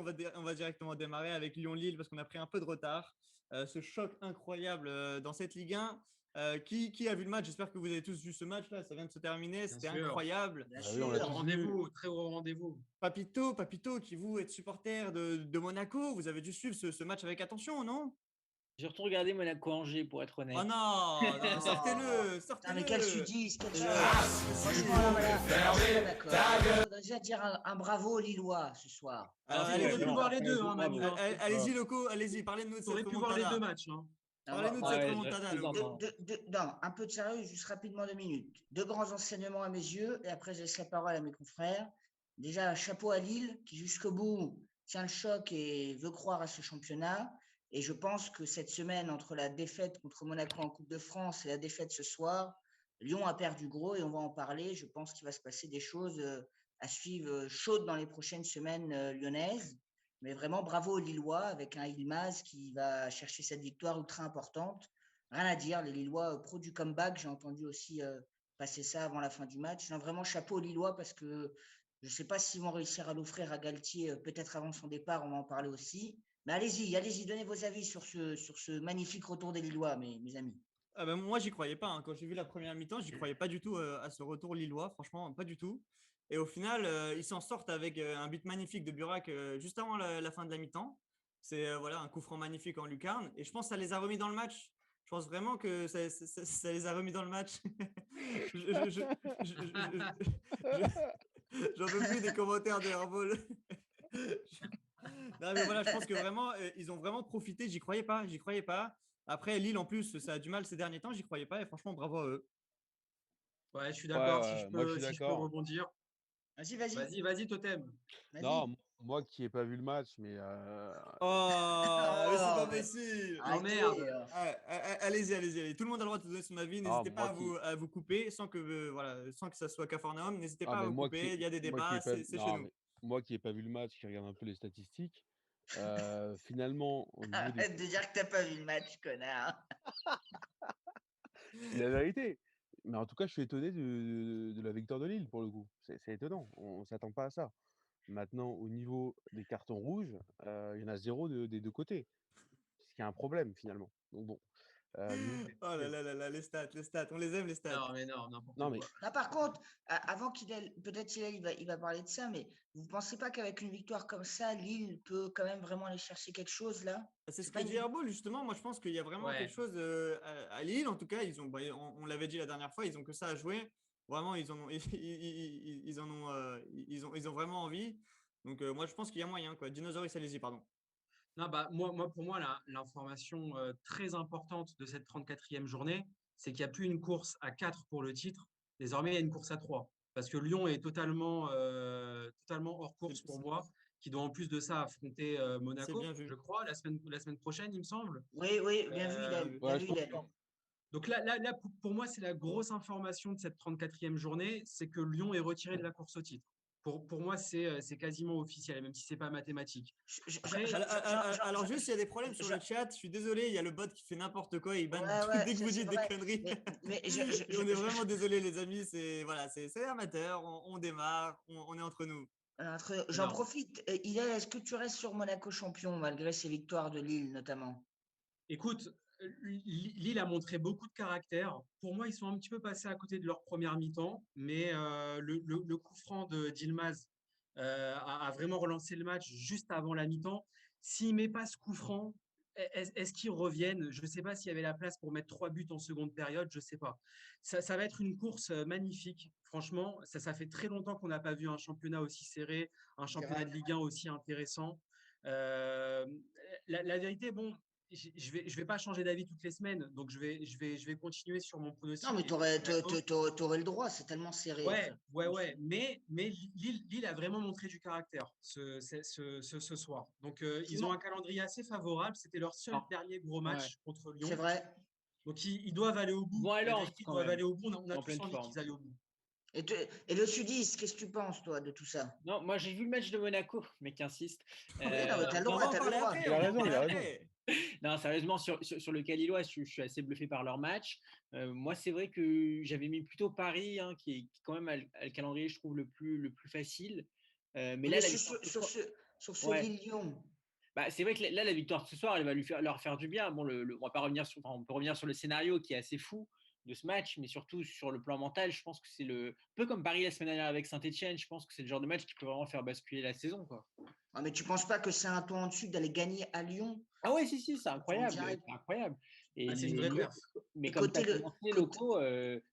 On va directement démarrer avec Lyon-Lille parce qu'on a pris un peu de retard. Ce choc incroyable dans cette Ligue 1. Qui a vu le match? J'espère que vous avez tous vu ce match-là. Ça vient de se terminer. Bien C'était sûr. incroyable. Bien Ah oui, on l'a sûr. tous Rendez-vous, très gros rendez-vous. Papito, qui vous êtes supporter de Monaco, vous avez dû suivre ce match avec attention, non? J'ai surtout regardé Monaco-Angers, pour être honnête. Oh non, Non. sortez-le, Putain, mais quel sortez-le. sudiste, quel Ah, sudiste. Franchement, là, voilà, je suis pas d'accord. Je voudrais déjà dire un bravo aux Lillois ce soir. Alors, Tu allez, aurais pu non, voir les deux, hein, bravo. Manu. hein. allez-y, Loco, allez-y, parlez-nous de Tu aurais cette pu voir les deux remontada. matchs. Hein. Parlez-nous de Ouais, cette je remontada, plaisante, Loco. hein. Non, un peu de sérieux, juste rapidement 2 minutes. Deux grands enseignements à mes yeux, et après je laisse la parole à mes confrères. Déjà, chapeau à Lille, qui jusqu'au bout tient le choc et veut croire à ce championnat. Et je pense que cette semaine, entre la défaite contre Monaco en Coupe de France et la défaite ce soir, Lyon a perdu gros et on va en parler. Je pense qu'il va se passer des choses à suivre chaudes dans les prochaines semaines lyonnaises. Mais vraiment, bravo aux Lillois avec un Yilmaz qui va chercher cette victoire ultra importante. Rien à dire, les Lillois pro du comeback, j'ai entendu aussi passer ça avant la fin du match. Non, vraiment, chapeau aux Lillois parce que je ne sais pas s'ils vont réussir à l'offrir à Galtier, peut-être avant son départ, on va en parler aussi. Mais allez-y, donnez vos avis sur ce magnifique retour des Lillois, mes amis. Ah ben, moi, j'y croyais pas. Hein. Quand j'ai vu la première mi-temps, j'y croyais pas du tout à ce retour lillois. Franchement, pas du tout. Et au final, ils s'en sortent avec un but magnifique de Burak juste avant la fin de la mi-temps. C'est voilà, un coup franc magnifique en lucarne. Et je pense que ça les a remis dans le match. Je pense vraiment que ça les a remis dans le match. J'en peux plus des commentaires de Herbol. Non, mais voilà, je pense que vraiment, ils ont vraiment profité. J'y croyais pas. Après, Lille, en plus, ça a du mal ces derniers temps. J'y croyais pas. Et franchement, bravo à eux. Ouais, je suis d'accord. Ouais, moi je suis Si je peux d'accord. rebondir. Vas-y. Vas-y, Totem. Non, moi qui n'ai pas vu le match, mais Oh, mais c'est pas mais possible. Oh, merde. Allez. Tout le monde a le droit de donner son avis. ah, N'hésitez pas à vous couper sans que, voilà, sans que ça soit Capharnaüm. N'hésitez pas à mais vous couper. Il y a des débats. C'est chez nous. mais moi qui n'ai pas vu le match, qui regarde un peu les statistiques, finalement, au niveau des... Arrête de dire que t'as pas vu le match, connard. C'est la vérité. Mais en tout cas, je suis étonné de la victoire de Lille, pour le coup. C'est étonnant. On ne s'attend pas à ça. Maintenant, au niveau des cartons rouges, il y en a 0 des deux côtés. Ce qui est un problème, finalement. Donc bon. Au niveau des Oh là défaites- là, les stats. On les aime, les stats. Non, mais non, n'importe Non, quoi. mais Non, par contre, avant qu'il ait, peut-être il va parler de ça, mais vous ne pensez pas qu'avec une victoire comme ça, Lille peut quand même vraiment aller chercher quelque chose là? C'est ce C'est que pas dit une- Herbol, justement. Moi, je pense qu'il y a vraiment Ouais. quelque chose à Lille. En tout cas, on l'avait dit la dernière fois, ils ont que ça à jouer. Vraiment, ils ont vraiment envie. Donc, moi, je pense qu'il y a moyen, quoi. Dinosaurus, allez-y, pardon. Non, pour moi, l'information très importante de cette 34e journée, c'est qu'il n'y a plus une course à 4 pour le titre. Désormais, il y a une course à 3. Parce que Lyon est totalement hors course pour moi, qui doit en plus de ça affronter C'est Monaco, bien vu. je crois, la semaine prochaine, il me semble. Oui, bien vu, Hélène. ouais, Bien je vu, pense Hélène. Donc là, pour moi, c'est la grosse information de cette 34e journée, c'est que Lyon est retiré de la course au titre. Pour moi, c'est quasiment officiel, même si ce n'est pas mathématique. Après, Alors, juste, il y a des problèmes sur le chat. Je suis désolé, il y a le bot qui fait n'importe quoi. Il banne Ouais, dès que ça, vous c'est dites des vrai. conneries. Mais Et on est vraiment désolé, les amis. C'est amateur. On démarre. On est entre nous. J'en Non. profite. Hélène, est-ce que tu restes sur Monaco champion malgré ses victoires de Lille notamment? Écoute, Lille a montré beaucoup de caractère. Pour moi, ils sont un petit peu passés à côté de leur première mi-temps, mais le coup franc d'Yilmaz a vraiment relancé le match juste avant la mi-temps. S'il ne met pas ce coup franc, est-ce qu'ils reviennent? Je ne sais pas s'il y avait la place pour mettre 3 buts en seconde période, je ne sais pas. Ça va être une course magnifique. Franchement, ça fait très longtemps qu'on n'a pas vu un championnat aussi serré, un championnat de Ligue 1 aussi intéressant. La vérité, bon, je vais pas changer d'avis toutes les semaines, donc je vais continuer sur mon pronostic. Non, mais t'aurais le droit, c'est tellement serré. Ouais. Mais Lille a vraiment montré du caractère ce soir. Donc, ils ont un calendrier assez favorable. C'était leur seul dernier gros match contre Lyon. C'est vrai. Donc, ils doivent aller au bout. Bon, La alors, vérité, ils quand doivent même. aller au bout. On a En tous pleine envie forme. qu'ils aillent au bout. Et le sudiste, qu'est-ce que tu penses, toi, de tout ça? Non, moi j'ai vu le match de Monaco, mec insiste. Oui, non, mais t'as le On droit, va en t'as le parler droit. après. Il a on va en raison, parler il a après. Non, sérieusement, sur le Lillois, je suis assez bluffé par leur match. Moi, c'est vrai que j'avais mis plutôt Paris, qui quand même a le calendrier, je trouve, le plus facile. Mais Oui, là, mais la sur victoire sur ce Ouais. Lille-Lyon. Bah, c'est vrai que là, la victoire de ce soir, elle va leur faire du bien. Bon, on va pas revenir on peut revenir sur le scénario qui est assez fou de ce match, mais surtout sur le plan mental, je pense que c'est un peu comme Paris la semaine dernière avec Saint-Etienne. Je pense que c'est le genre de match qui peut vraiment faire basculer la saison, quoi. Ah, mais tu penses pas que c'est un ton en dessus d'aller gagner à Lyon Ah ouais, si, c'est en incroyable, direct? c'est incroyable. Et C'est une vraie perf. mais Et comme tu côté as le commencé, côté- Loco,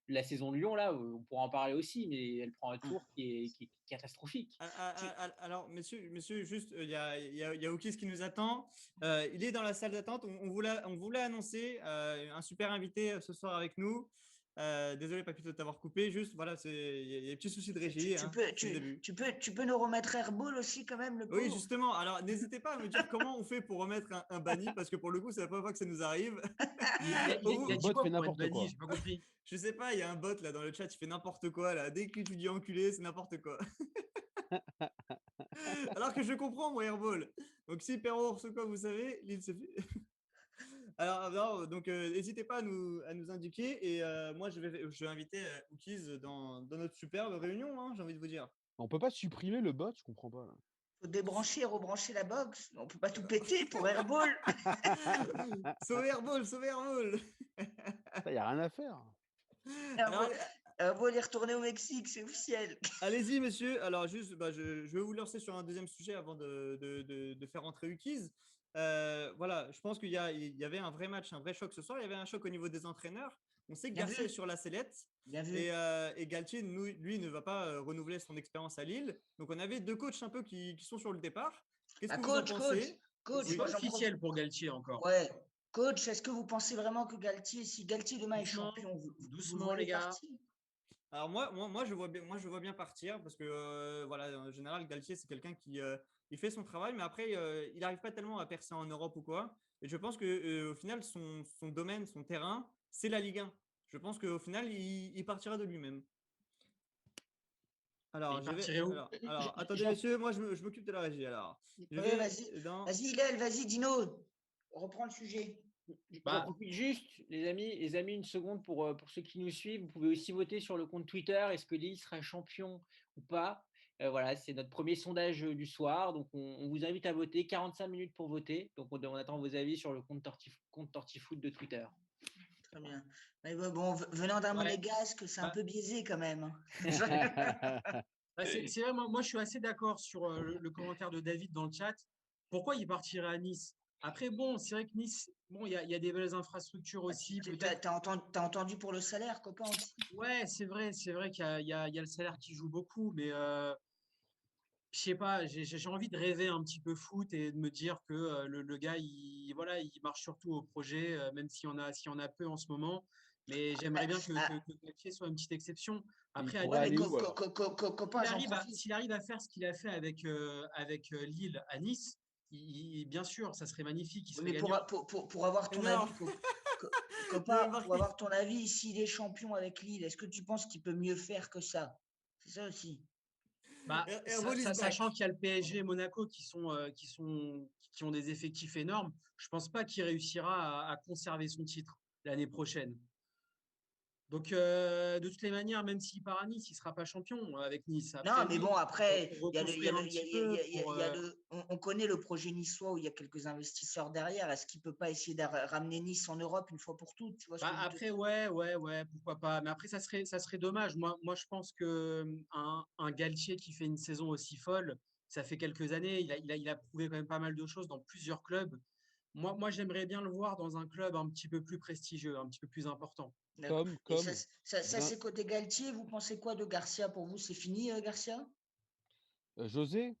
la saison de Lyon, là, on pourra en parler aussi, mais elle prend un tour qui est catastrophique. Alors, messieurs, juste, il y a Oukis qui nous attend. Il est dans la salle d'attente. On voulait annoncer un super invité ce soir avec nous. Désolé, Papito, de t'avoir coupé. Juste, voilà, il y a des petits soucis de régie. C'est le début. tu peux nous remettre Airball aussi quand même, le Oui, pauvre. justement. Alors, n'hésitez pas à me dire comment on fait pour remettre un banni, parce que pour le coup, c'est la première fois que ça nous arrive. Il a Le dit bot quoi fait pour être n'importe banni? quoi. J'ai pas compris. Je sais pas, il y a un bot là dans le chat, il fait n'importe quoi là. Dès que tu dis enculé, c'est n'importe quoi. Alors que je comprends, moi, Airball. Donc, si Perrault reçoit quoi, vous savez, l'île se fait. Alors, non, donc, n'hésitez pas à nous indiquer. Et moi, je vais inviter Oukis dans notre superbe réunion, hein, j'ai envie de vous dire. On peut pas supprimer le bot, je comprends pas. Faut débrancher et rebrancher la box. On peut pas tout péter pour Airball. Sauvez Airball, sauvez Airball. Il n'y a rien à faire. Alors, Airball est retourné au Mexique, c'est officiel. allez-y, monsieur. Alors, juste, je vais vous lancer sur un deuxième sujet avant de faire rentrer Ukiz. Voilà, je pense qu'il y avait un vrai match, un vrai choc ce soir. Il y avait un choc au niveau des entraîneurs. On sait que Bien Garcia vu. est sur la sellette Bien vu. et Galtier, lui, ne va pas renouveler son expérience à Lille. Donc, on avait deux coachs un peu qui sont sur le départ. Qu'est-ce que vous en pensez? Coach, C'est moi, pas j'en officiel pour Galtier encore. Ouais. Coach, est-ce que vous pensez vraiment que si Galtier demain est Doucement, champion, vous le doucement, voyez les gars. partir? Alors moi je vois bien partir parce que voilà, en général Galtier c'est quelqu'un qui il fait son travail, mais après il n'arrive pas tellement à percer en Europe ou quoi. Et je pense que au final son domaine, son terrain, c'est la Ligue 1. Je pense qu'au final il partira de lui-même. Alors Il je vais partirait où? alors attendez messieurs, moi je m'occupe de la régie alors. Je Ouais, vais vas-y. dans Vas-y, Hillel, vas-y, Dino. Reprends le sujet. Bah, J'en profite juste, les amis, une seconde pour ceux qui nous suivent. Vous pouvez aussi voter sur le compte Twitter. Est-ce que Lille sera champion ou pas? Voilà, c'est notre premier sondage du soir. Donc, on vous invite à voter. 45 minutes pour voter. Donc, on attend vos avis sur le compte Tortifoot de Twitter. Très bien. Mais bon, venant d'un Ouais. monégasque, c'est un Ah. peu biaisé quand même. bah, c'est vrai, moi, je suis assez d'accord sur le commentaire de David dans le chat. Pourquoi il partirait à Nice? Après, bon, c'est vrai que Nice, bon, il y a des belles infrastructures aussi. Peut-être. T'as entendu pour le salaire, copain aussi. Ouais, c'est vrai qu'il y a le salaire qui joue beaucoup, mais je sais pas, j'ai envie de rêver un petit peu foot et de me dire que le gars, il marche surtout au projet, même s'il y en a peu en ce moment. Mais j'aimerais bien que Galtier soit une petite exception. Après, pourrait aller où, alors copain, j'en profite. s'il arrive à faire ce qu'il a fait avec Lille à Nice, bien sûr, ça serait magnifique. Il serait Mais gagnant. pour avoir ton Énorme. avis, copain, pour avoir ton avis, s'il est champion avec Lille, est-ce que tu penses qu'il peut mieux faire que ça? C'est ça aussi. Bah, Airball is back. sachant qu'il y a le PSG et Monaco qui ont des effectifs énormes, je pense pas qu'il réussira à conserver son titre l'année prochaine. Donc, de toutes les manières, même s'il part à Nice, il ne sera pas champion avec Nice. Après, Non, mais bon, après, on on connaît le projet niçois où il y a quelques investisseurs derrière. Est-ce qu'il ne peut pas essayer de ramener Nice en Europe une fois pour toutes, tu vois ce que je veux dire? après, ouais, pourquoi pas. Mais après, ça serait dommage. Moi, je pense qu'un Galtier qui fait une saison aussi folle, ça fait quelques années, il a prouvé quand même pas mal de choses dans plusieurs clubs. Moi, j'aimerais bien le voir dans un club un petit peu plus prestigieux, un petit peu plus important. Et ça c'est côté Galtier. Vous pensez quoi de Garcia pour vous? C'est fini, Garcia? José,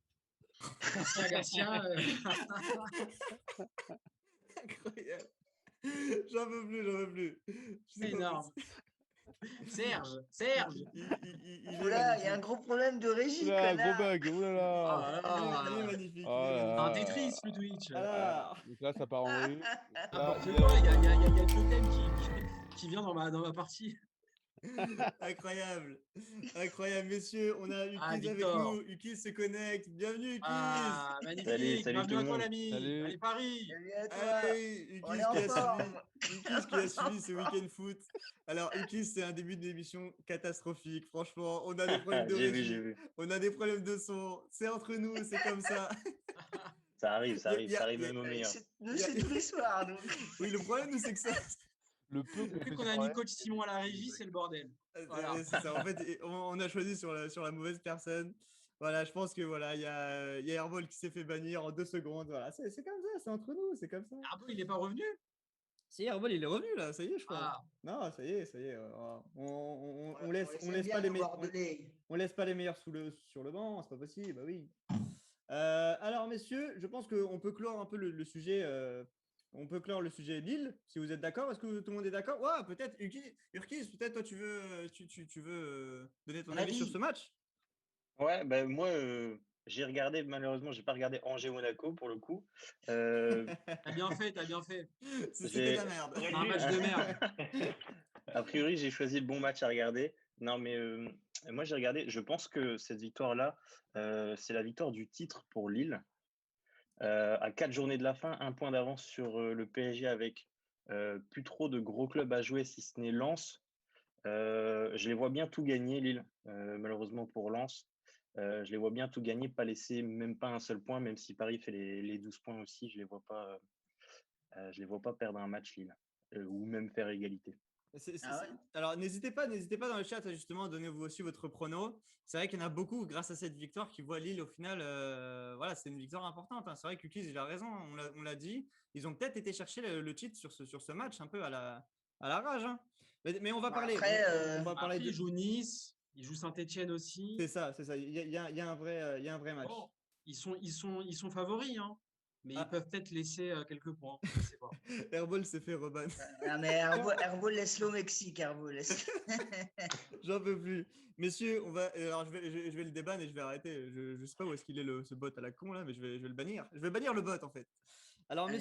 Garcia, Incroyable. J'en peux plus. c'est énorme. Serge. Oula, il y a un gros problème de régie, oula, gros connard. bug, oulala. Il est magnifique. Oh là C'est là. un Tetris, le Twitch. Donc là, ça part en vrille. Il y a le totem qui vient dans ma partie. Incroyable. Incroyable, messieurs. On a Ukiz avec Victor. nous. Ukiz se connecte. Bienvenue, Ukiz. Ah, magnifique. Salut Bienvenue tout à le toi, monde. l'ami. Salut. Allez, Paris. Salut à toi. Allez, On est Ukiz en qui a forme. suivi, Ukiz qui a suivi ce week-end foot. Alors, Ukiz, c'est un début d'émission catastrophique. Franchement, on a des problèmes de J'ai régie, vu. on a des problèmes de son. C'est entre nous, c'est comme ça. Ça arrive Y a- y a- même y a- au meilleur. Nous, c'est tous les soirs. Donc. Oui, le problème, nous, c'est que ça. Le peu Depuis qu'on a mis coach Simon à la régie, c'est le bordel. Voilà. C'est ça. En fait, on a choisi sur la mauvaise personne. Voilà, je pense que voilà, il y a Herbol qui s'est fait bannir en 2 secondes. Voilà, c'est comme ça, c'est entre nous, c'est comme ça. Arbo, il n'est pas revenu. Si Herbol, il est revenu là, ça y est, je crois. Ah, Non, ça y est. On On laisse bien pas les nous meilleurs. bordelais. On laisse pas les meilleurs sur le banc, c'est pas possible, bah oui. Alors, messieurs, je pense qu'on peut clore un peu le sujet. On peut clore le sujet Lille, si vous êtes d'accord. Est-ce que tout le monde est d'accord? Ouais, peut-être. Urquiz, peut-être toi, tu veux donner ton Mon avis sur avis. ce match? Ouais, moi, j'ai regardé, malheureusement, j'ai pas regardé Angers-Monaco pour le coup. t'as bien fait, t'as bien fait. C'était la merde. Un match de merde. A priori, j'ai choisi le bon match à regarder. Non, mais moi, j'ai regardé. Je pense que cette victoire-là, c'est la victoire du titre pour Lille. À 4 journées de la fin, 1 point d'avance sur le PSG avec plus trop de gros clubs à jouer, si ce n'est Lens. Je les vois bien tout gagner, Lille, malheureusement pour Lens. Je les vois bien tout gagner, pas laisser même pas un seul point, même si Paris fait les 12 points aussi, je les vois pas perdre un match, Lille, ou même faire égalité. Ah ouais. Alors, n'hésitez pas dans le chat justement à donner vous aussi votre prono. C'est vrai qu'il y en a beaucoup grâce à cette victoire qui voient Lille au final. Voilà, c'est une victoire importante, hein. C'est vrai que Ukiz, il a raison, on l'a dit. Ils ont peut-être été chercher le titre sur ce match un peu à la rage, hein. Mais on va parler. Après, on va parler Après, il joue Nice, il joue Saint-Etienne aussi. C'est ça. Il y a un vrai match. Bon, ils sont favoris, hein. Mais Ah. ils peuvent peut-être laisser quelques points. Je sais pas. Herbol s'est fait reban. Ah, mais Herbol, laisse-le au Mexique, Herbol. J'en peux plus. Messieurs, alors je vais le déban et je vais arrêter. Je sais pas où est-ce qu'il est ce bot à la con là, mais je vais le bannir. Je vais bannir le bot en fait. Alors Allez.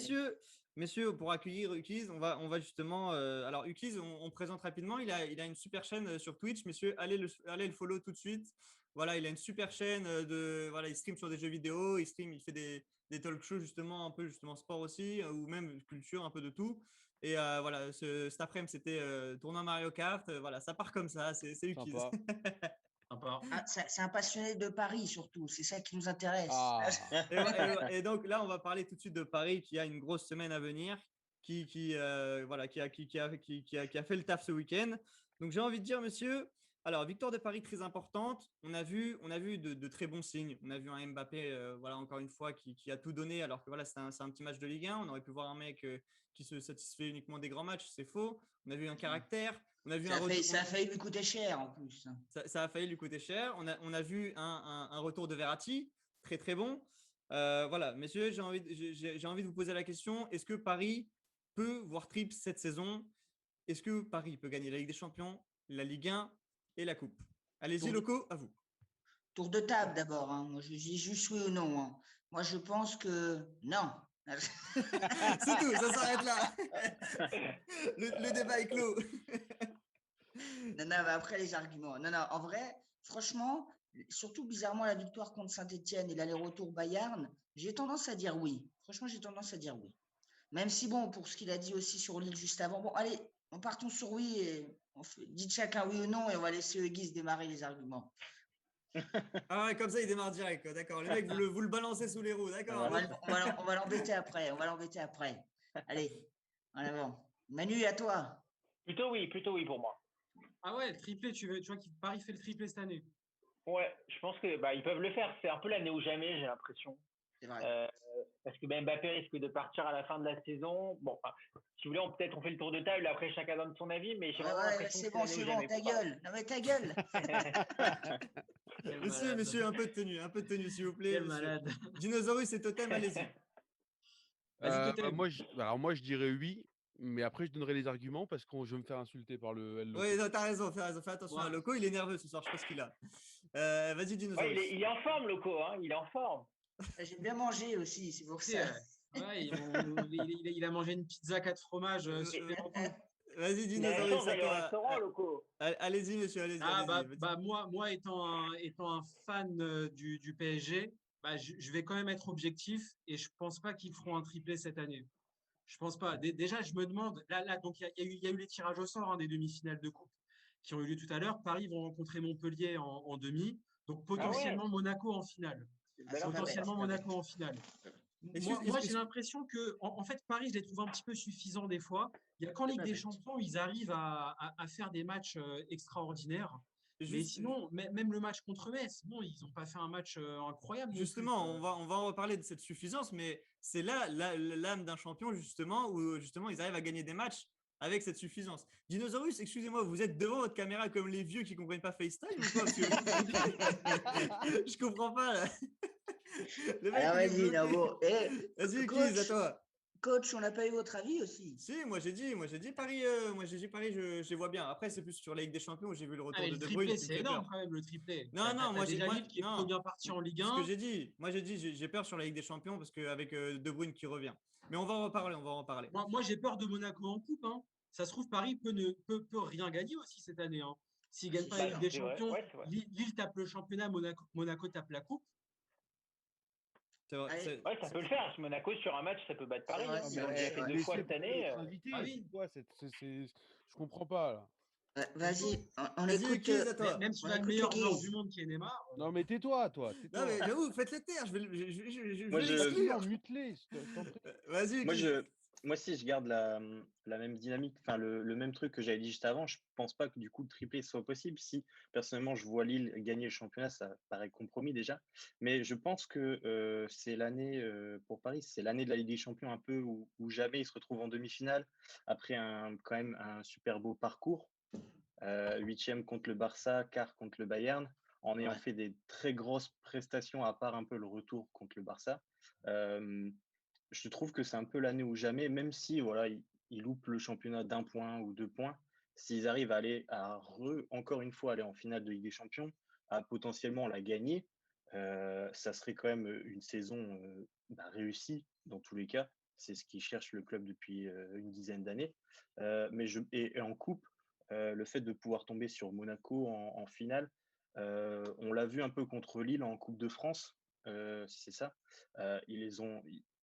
messieurs, pour accueillir Ukiz, on va justement. Alors Ukiz, on présente rapidement. Il a une super chaîne sur Twitch, messieurs. Allez le follow tout de suite. Voilà, il a une super chaîne voilà, il stream sur des jeux vidéo, il fait des talk shows justement un peu sport aussi ou même culture, un peu de tout. Et voilà, cet après-midi c'était tournoi Mario Kart. Voilà, ça part comme ça. C'est Ukiz. Sympa. Ah, c'est un passionné de Paris surtout, c'est ça qui nous intéresse. Ah, Et donc là, on va parler tout de suite de Paris qui a une grosse semaine à venir, qui a fait le taf ce week-end. Donc j'ai envie de dire, monsieur, alors victoire de Paris très importante. On a vu de très bons signes. On a vu un Mbappé, voilà encore une fois, qui a tout donné, alors que voilà, c'est un petit match de Ligue 1. On aurait pu voir un mec qui se satisfait uniquement des grands matchs, c'est faux. On a vu un caractère. On a vu Ça a failli lui coûter cher en plus. Ça a failli lui coûter cher. On a vu un retour de Verratti, très très bon. Voilà, messieurs, j'ai envie de vous poser la question. Est-ce que Paris peut voir triple cette saison? Est-ce que Paris peut gagner la Ligue des Champions, la Ligue 1 et la Coupe? Allez-y, locaux, à vous. Tour de table d'abord. Hein. Moi, je dis juste oui ou non. Hein. Moi, je pense que non. C'est tout, ça s'arrête là. Le débat est clos. Non, mais après les arguments. Non, en vrai, franchement, surtout bizarrement la victoire contre Saint-Etienne et l'aller-retour Bayern, j'ai tendance à dire oui. Franchement, j'ai tendance à dire oui. Même si, bon, pour ce qu'il a dit aussi sur Lille juste avant, bon, allez, on partons sur oui et dites chacun oui ou non et on va laisser Guise démarrer les arguments. Ah ouais, comme ça, il démarre direct. D'accord, le mec, vous le balancez sous les roues. D'accord. On va l'embêter après. Allez, en avant. Manu, à toi. Plutôt oui pour moi. Ah ouais, le triplé, tu vois que Paris fait le triplé cette année. Ouais, je pense que ils peuvent le faire. C'est un peu l'année ou jamais, j'ai l'impression. C'est vrai. Parce que Mbappé risque de partir à la fin de la saison. Bon, si vous voulez, on fait le tour de table. Après, chacun donne son avis. Mais j'ai vraiment l'impression c'est que bon, ta gueule. Non, mais ta gueule. Monsieur, un peu de tenue, s'il vous plaît. Quel malade. Dinosaurus et Totem, allez-y. moi, je dirais oui, mais après, je donnerai les arguments parce que je vais me faire insulter par le L. Oui, t'as raison. Fais attention à Loco, il est nerveux ce soir, je sais pas ce qu'il a. Vas-y, Dinosaurus. Ouais, il est en forme, Loco. Hein, il est en forme. J'ai bien mangé aussi, c'est pour ça. Ouais, il a mangé une pizza 4 fromages supplémentaires. Vas-y, Dinosaurus, à toi. Restaurant, Loco. Allez-y, monsieur, allez-y. Moi étant un fan du PSG, je vais quand même être objectif et je pense pas qu'ils feront un triplé cette année. Je pense pas. Déjà, je me demande, donc il y a eu les tirages au sort des demi-finales de coupe qui ont eu lieu tout à l'heure. Paris vont rencontrer Montpellier en demi, donc potentiellement Monaco en finale. Monaco en finale. Moi, j'ai l'impression que, en fait, Paris, je les trouve un petit peu suffisants des fois. Il y a qu'en Ligue des Champions, ils arrivent à faire des matchs extraordinaires. Mais sinon, même le match contre Metz, bon, ils n'ont pas fait un match incroyable. Justement, on va en reparler de cette suffisance, mais c'est là l'âme d'un champion, justement, où justement ils arrivent à gagner des matchs avec cette suffisance. Dinosaurus, excusez-moi, vous êtes devant votre caméra comme les vieux qui ne comprennent pas FaceTime ou quoi? Parce que je comprends pas là. Alors vas-y, Navo. Vas-y, Guise, à toi. Coach, on n'a pas eu votre avis aussi? Si, moi j'ai dit Paris, je les vois bien. Après, c'est plus sur la Ligue des Champions où j'ai vu le retour de De Bruyne. C'est énorme quand même le triplé. Non, moi j'ai Lille qui est plutôt bien parti en Ligue 1. Ce que j'ai dit, j'ai peur sur la Ligue des Champions parce qu'avec De Bruyne qui revient. Mais on va en reparler. Moi j'ai peur de Monaco en coupe. Ça se trouve, Paris peut rien gagner aussi cette année. S'il ne gagne pas la Ligue des Champions, Lille tape le championnat, Monaco tape la coupe. Ça peut le faire. Monaco, sur un match, ça peut battre Paris. Il a fait 2 fois cette année. Je comprends pas, là. Vas-y, on écoute. Même si on a le meilleur joueur du monde qui est Neymar. Non, mais tais-toi, toi. Non, mais j'avoue, faites-les taire. Je vais muteler. Vas-y, moi, si je garde la même dynamique, enfin le même truc que j'avais dit juste avant, je pense pas que du coup le triplé soit possible. Si personnellement je vois Lille gagner le championnat, ça paraît compromis déjà. Mais je pense que c'est l'année pour Paris, c'est l'année de la Ligue des Champions un peu où jamais ils se retrouvent en demi-finale après quand même un super beau parcours. 8e contre le Barça, quart contre le Bayern, en ayant fait des très grosses prestations à part un peu le retour contre le Barça. Je trouve que c'est un peu l'année ou jamais, même si ils loupent le championnat d'1 point ou 2 points, s'ils arrivent à encore une fois aller en finale de Ligue des Champions, à potentiellement la gagner, ça serait quand même une saison réussie dans tous les cas. C'est ce qui cherche le club depuis une dizaine d'années. Et en coupe, le fait de pouvoir tomber sur Monaco en finale, on l'a vu un peu contre Lille en Coupe de France, c'est ça.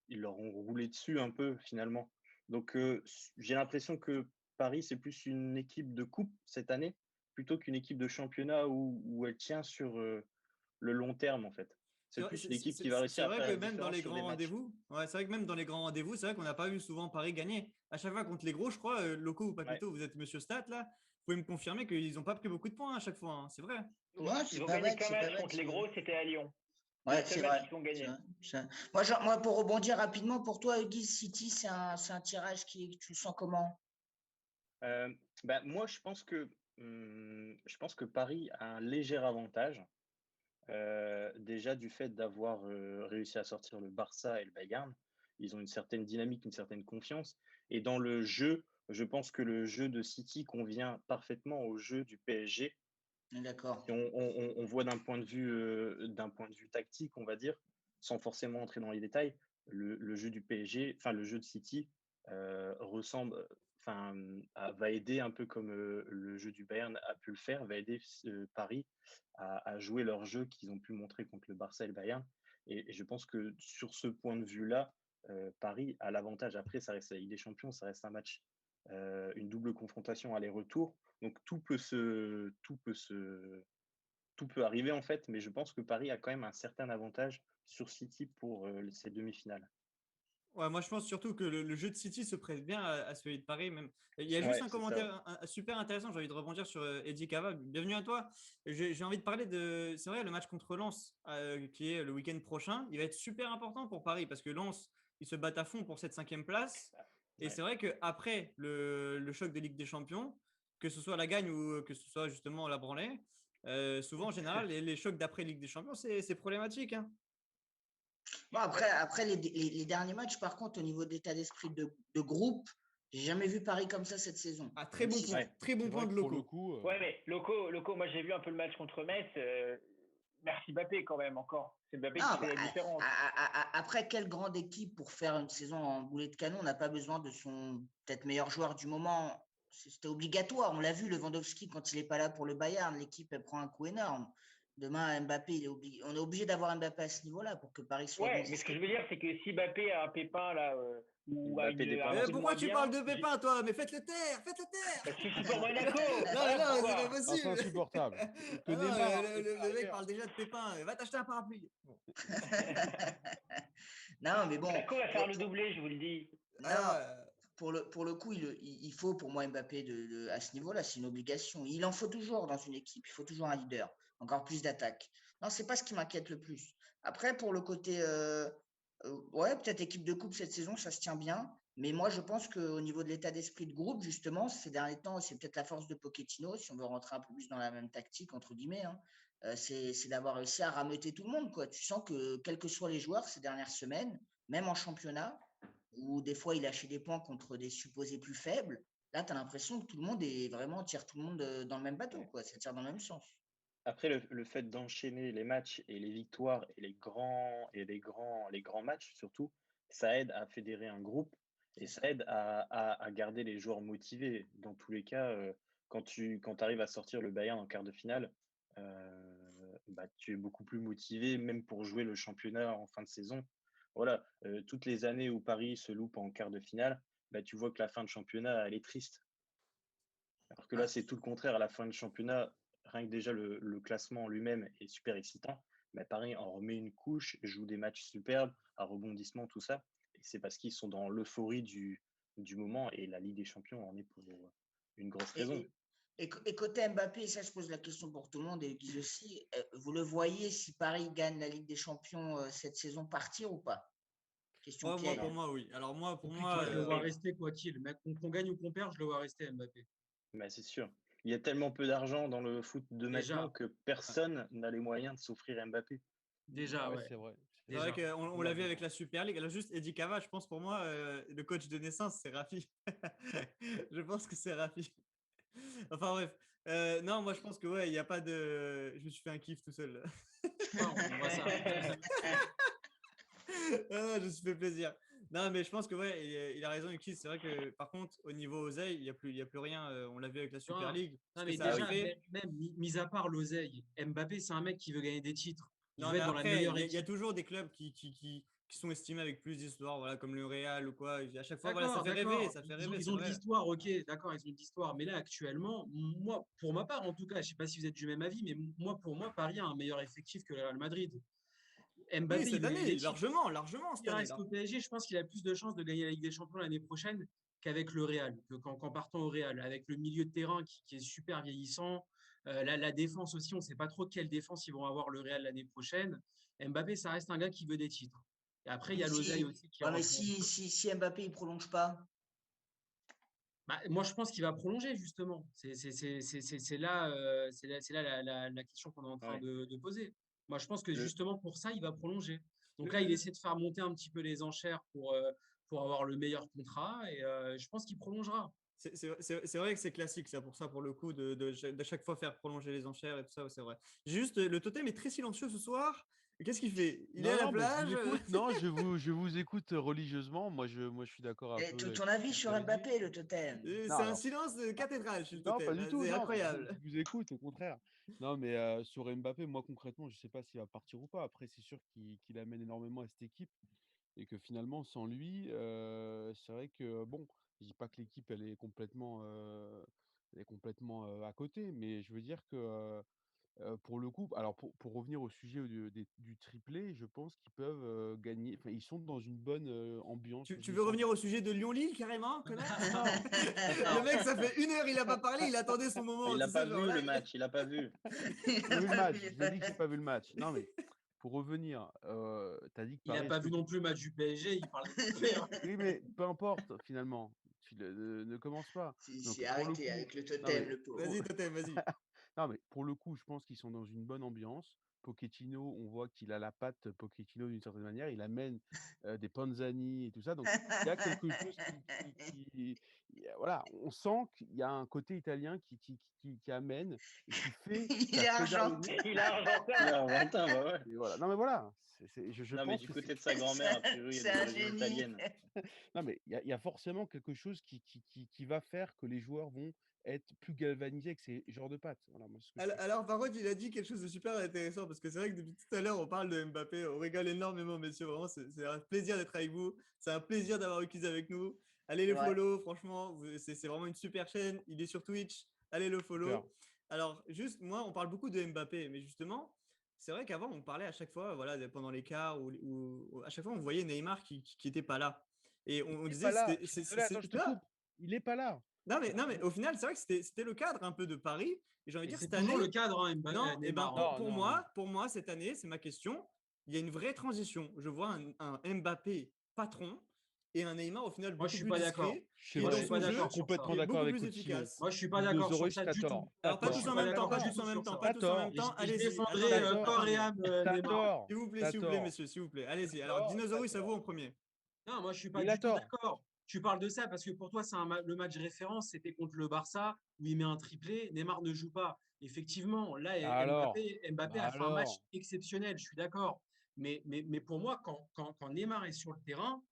Ils leur ont roulé dessus un peu finalement. Donc j'ai l'impression que Paris, c'est plus une équipe de coupe cette année, plutôt qu'une équipe de championnat où elle tient sur le long terme en fait. C'est plus une équipe qui va réussir à faire la même dans les différence grands rendez-vous. C'est vrai que même dans les grands rendez-vous, c'est vrai qu'on n'a pas vu souvent Paris gagner. À chaque fois contre les gros, je crois, Loco ou Papito, vous êtes Monsieur Stat là. Vous pouvez me confirmer qu'ils n'ont pas pris beaucoup de points à chaque fois. C'est vrai. Ils ont gagné qu'un match contre les gros, c'était à Lyon. C'est vrai. Moi, pour rebondir rapidement, pour toi, Guise, City, c'est un tirage tu le sens comment? Moi, je pense que Paris a un léger avantage. Déjà du fait d'avoir réussi à sortir le Barça et le Bayern, ils ont une certaine dynamique, une certaine confiance. Et dans le jeu, je pense que le jeu de City convient parfaitement au jeu du PSG. D'accord. Si on voit d'un point de vue tactique, on va dire, sans forcément entrer dans les détails, le jeu du PSG, enfin le jeu de City va aider un peu comme le jeu du Bayern a pu le faire, va aider Paris à jouer leur jeu qu'ils ont pu montrer contre le Barça et le Bayern. Et je pense que sur ce point de vue-là, Paris a l'avantage. Après, ça reste la Ligue des Champions, ça reste un match, une double confrontation aller-retour. Donc tout peut arriver en fait, mais je pense que Paris a quand même un certain avantage sur City pour ces demi-finales. Ouais, moi je pense surtout que le jeu de City se prête bien à celui de Paris même. Il y a juste un commentaire super intéressant, j'ai envie de rebondir sur Eddie Cava. Bienvenue à toi. J'ai envie de parler c'est vrai, le match contre Lens qui est le week-end prochain, il va être super important pour Paris parce que Lens, ils se battent à fond pour cette 5e place. Et c'est vrai qu'après le choc de Ligue des Champions, que ce soit la gagne ou que ce soit justement la branlée, souvent en général, les chocs d'après Ligue des Champions, c'est problématique. Hein. Bon, après les derniers matchs, par contre, au niveau d'état d'esprit de groupe, j'ai jamais vu Paris comme ça cette saison. Très bon point, très bon point de Loco. Ouais, mais Loco, moi j'ai vu un peu le match contre Metz. Merci Mbappé quand même encore. C'est Mbappé qui fait la différence. Après, quelle grande équipe pour faire une saison en boulet de canon n'a pas besoin de son peut-être meilleur joueur du moment. c'était obligatoire. On l'a vu, Lewandowski, quand il n'est pas là pour le Bayern, l'équipe elle prend un coup énorme. Demain, Mbappé, on est obligé d'avoir Mbappé à ce niveau-là pour que Paris soit Ouais, dans mais ce que je veux dire, c'est que si Mbappé a un pépin là, ou a Mbappé un dépend. coup de Pourquoi moins tu bien, parles de Pépin, toi? Mais faites-le taire! Faites-le taire! parce que je suis pour Monaco. Non, mais Voilà non, c'est pourquoi. pas Ah, c'est possible. insupportable. Que Ah non, Neymar arrête de le faire mec ailleurs. parle déjà de Pépin. Va t'acheter un parapluie. Bon. Non, mais bon. Monaco va faire le doublé, je vous le dis. Non, Ah, pour le coup, il faut pour moi Mbappé à ce niveau-là, c'est une obligation. Il en faut toujours dans une équipe, il faut toujours un leader, encore plus d'attaque. Non, c'est pas ce qui m'inquiète le plus. Après, pour le côté, ouais, peut-être équipe de coupe cette saison, ça se tient bien. Mais moi, je pense qu'au niveau de l'état d'esprit de groupe, justement, ces derniers temps, c'est peut-être la force de Pochettino, si on veut rentrer un peu plus dans la même tactique, entre guillemets, hein, c'est d'avoir réussi à rameuter tout le monde, quoi. Tu sens que, quels que soient les joueurs ces dernières semaines, même en championnat, où des fois il lâchait des points contre des supposés plus faibles. Là, tu as l'impression que tout le monde est vraiment tire tout le monde dans le même bateau, quoi. Ça tire dans le même sens. Après, le fait d'enchaîner les matchs et les victoires et les grands matchs surtout, ça aide à fédérer un groupe et ça aide à garder les joueurs motivés. Dans tous les cas, quand arrives à sortir le Bayern en quart de finale, bah, tu es beaucoup plus motivé, même pour jouer le championnat en fin de saison. Voilà, toutes les années où Paris se loupe en quart de finale, bah, tu vois que la fin de championnat, elle est triste. Alors que là, Ah, c'est tout le contraire. À la fin du championnat, rien que déjà le classement en lui-même est super excitant. Mais Paris en remet une couche, joue des matchs superbes, à rebondissement, tout ça. Et c'est parce qu'ils sont dans l'euphorie du moment et la Ligue des Champions en est pour une grosse raison. Et, et côté Mbappé, ça je pose la question pour tout le monde et Guy aussi, vous le voyez si Paris gagne la Ligue des Champions cette saison partir ou pas? Question ouais, piège. pour Non, moi, oui. Alors, moi, pour Compliqué, moi, je le vois Oui. rester quoi qu'il. Mais qu'on gagne ou qu'on perd, je le vois rester Mbappé. mais c'est sûr. Il y a tellement peu d'argent dans le foot de maintenant Déjà, que personne n'a les moyens de s'offrir Mbappé. déjà, Ouais, ouais. c'est vrai. c'est vrai Déjà. qu'on l'a vu avec la Super League. Alors, juste Eddie Cava, je pense pour moi, le coach de naissance, c'est Rafi. Je pense que c'est Rafi. Enfin, bref. Non, moi, je pense que, ouais, il n'y a pas de. Je me suis fait un kiff tout seul. Ouais, on voit ça. Ah, je me suis fait plaisir. Non, mais je pense que ouais, il a raison, Yuki. C'est vrai que par contre, au niveau oseille, il y a plus rien. On l'a vu avec la Super Non, League, ce non, que mais ça a Ah oui. déjà, fait. même mis à part l'oseille, Mbappé, c'est un mec qui veut gagner des titres. Il Non, veut mais être dans la après, meilleure il y a équipe. toujours des clubs qui sont estimés avec plus d'histoire, voilà, comme le Real ou quoi. À chaque fois, voilà, D'accord, d'accord. ça fait Ils ont, rêver, ils c'est ont de vrai. l'histoire, ok, d'accord, ils ont de l'histoire. Mais là, actuellement, moi, pour ma part, en tout cas, je ne sais pas si vous êtes du même avis, mais moi, pour moi, Paris a un meilleur effectif que le Real Madrid. Oui, Mbappé, il cette veut gagner des année, titres. largement, largement cette S'il année reste là. au PSG, je pense qu'il a plus de chances de gagner la Ligue des Champions l'année prochaine qu'avec le Real, qu'en partant au Real. Avec le milieu de terrain qui est super vieillissant, la défense aussi, on ne sait pas trop quelle défense ils vont avoir le Real l'année prochaine. Mbappé, ça reste un gars qui veut des titres. Et après, il y Mais a l'oseille si, aussi qui ouais, mais rentre en jeu. si Mbappé il prolonge pas, Bah, moi, je pense qu'il va prolonger, justement. C'est là, la question qu'on est en train Ouais. de poser. Moi, je pense que Le, justement, pour ça, il va prolonger. Donc Le- là, il le- essaie de faire monter un petit peu les enchères pour avoir le meilleur contrat. Et je pense qu'il prolongera. C'est vrai que c'est classique, ça, pour ça, pour le coup, de chaque fois faire prolonger les enchères et tout ça, ouais, c'est vrai. Juste, le totem est très silencieux ce soir. Qu'est-ce qu'il fait? Il est Non, à la non, mais je vous plage? écoute. Non, je vous écoute religieusement. Moi, je suis d'accord un et peu avec ton ce que avis vous sur avez dit. Mbappé, le totem? Non, C'est un alors, silence de ah, cathédrale chez le non, pas totem, du là. tout. C'est Non, incroyable. je vous écoute, au contraire. Non, mais sur Mbappé, moi, concrètement, je sais pas s'il va partir ou pas. Après, c'est sûr qu'il amène énormément à cette équipe et que finalement, sans lui, c'est vrai que, bon, je dis pas que l'équipe, elle est complètement à côté, mais je veux dire que pour le coup, alors pour revenir au sujet du triplé, je pense qu'ils peuvent gagner. Enfin, ils sont dans une bonne ambiance, Tu je veux sens. revenir au sujet de Lyon-Lille, carrément, connard? Non, Le non, mec, ça fait 1 heure, il a pas parlé, il attendait son moment, il n'a tu pas sais, genre vu là. le match, il n'a pas vu. j'ai pas vu le match. Je vous ai dit que j'ai pas vu le match. Non, mais pour revenir, tu as dit que Il n'a Paris, pas est-ce que vu non plus le match du PSG. Il parle des triplés, hein. oui, mais peu importe, finalement. Ne commence pas. Donc, Si, pour le arrêtez coup, avec le non, totem, mais le pauvre. Vas-y, totem, vas-y. non, mais pour le coup, je pense qu'ils sont dans une bonne ambiance. Pochettino, on voit qu'il a la patte Pochettino d'une certaine manière. Il amène des Panzani et tout ça. Donc, il y a quelque chose voilà, on sent qu'il y a un côté italien qui amène et qui fait Il est ça fédère le argentin. groupe. Il a argentin. Il est argentin, bah ouais. Et voilà. Non, mais voilà. Je Non, mais pense du que côté c'est. de sa grand-mère, a priori, elle C'est est un d'origine génie. italienne. Non, mais il y a forcément quelque chose qui va faire que les joueurs vont être plus galvanisés avec ces genres de pattes. Voilà, moi, c'est ce que je pense. Alors, par contre, il a dit quelque chose de super intéressant parce que c'est vrai que depuis tout à l'heure, on parle de Mbappé. On rigole énormément, messieurs. Vraiment, c'est un plaisir d'être avec vous. C'est un plaisir d'avoir Ukiz avec nous. Allez le Ouais. follow, franchement, c'est vraiment une super chaîne. Il est sur Twitch. Allez le follow. Super. Alors, juste, moi, on parle beaucoup de Mbappé, mais justement, c'est vrai qu'avant, on parlait à chaque fois, voilà, pendant les quarts, ou à chaque fois, on voyait Neymar qui n'était pas là. Et on Il est disait, pas là. Je suis désolé, attends, je te coupe. Il est pas là. Non, mais au final, c'est vrai que c'était le cadre un peu de Paris. Et j'ai envie de dire, C'est cette année. toujours le cadre, hein, Non, et ben Neymar. pour moi, cette année, c'est ma question. Il y a une vraie transition. Je vois un Mbappé patron et un Neymar au final Moi, beaucoup je suis plus pas discret. d'accord. C'est Moi, vrai, je suis pas je d'accord suis sur complètement ça. d'accord beaucoup avec plus Coutinho. efficace. Moi, je suis pas d'accord sur ça du tout. Alors, pas Moi, je tous suis en pas même temps, d'accord pas du tous en tout même sur temps, ça. pas tous en même Et temps. je Allez-y. défendrai Attendez, corps et âme T'as Neymar. tort. S'il vous plaît, T'as s'il vous plaît, tort. messieurs, s'il vous plaît. Allez-y. T'as Alors, tort, Dinosaurus, t'as à vous tort. en premier. Non, moi, je suis pas Il a du tout tort. d'accord. Tu parles de ça parce que pour toi, c'est le match référence. C'était contre le Barça où il met un triplé. Neymar ne joue pas. Effectivement, là, Alors, Mbappé bah a fait un match alors. exceptionnel. Je suis d'accord. Mais pour moi, quand Neymar est sur le terrain,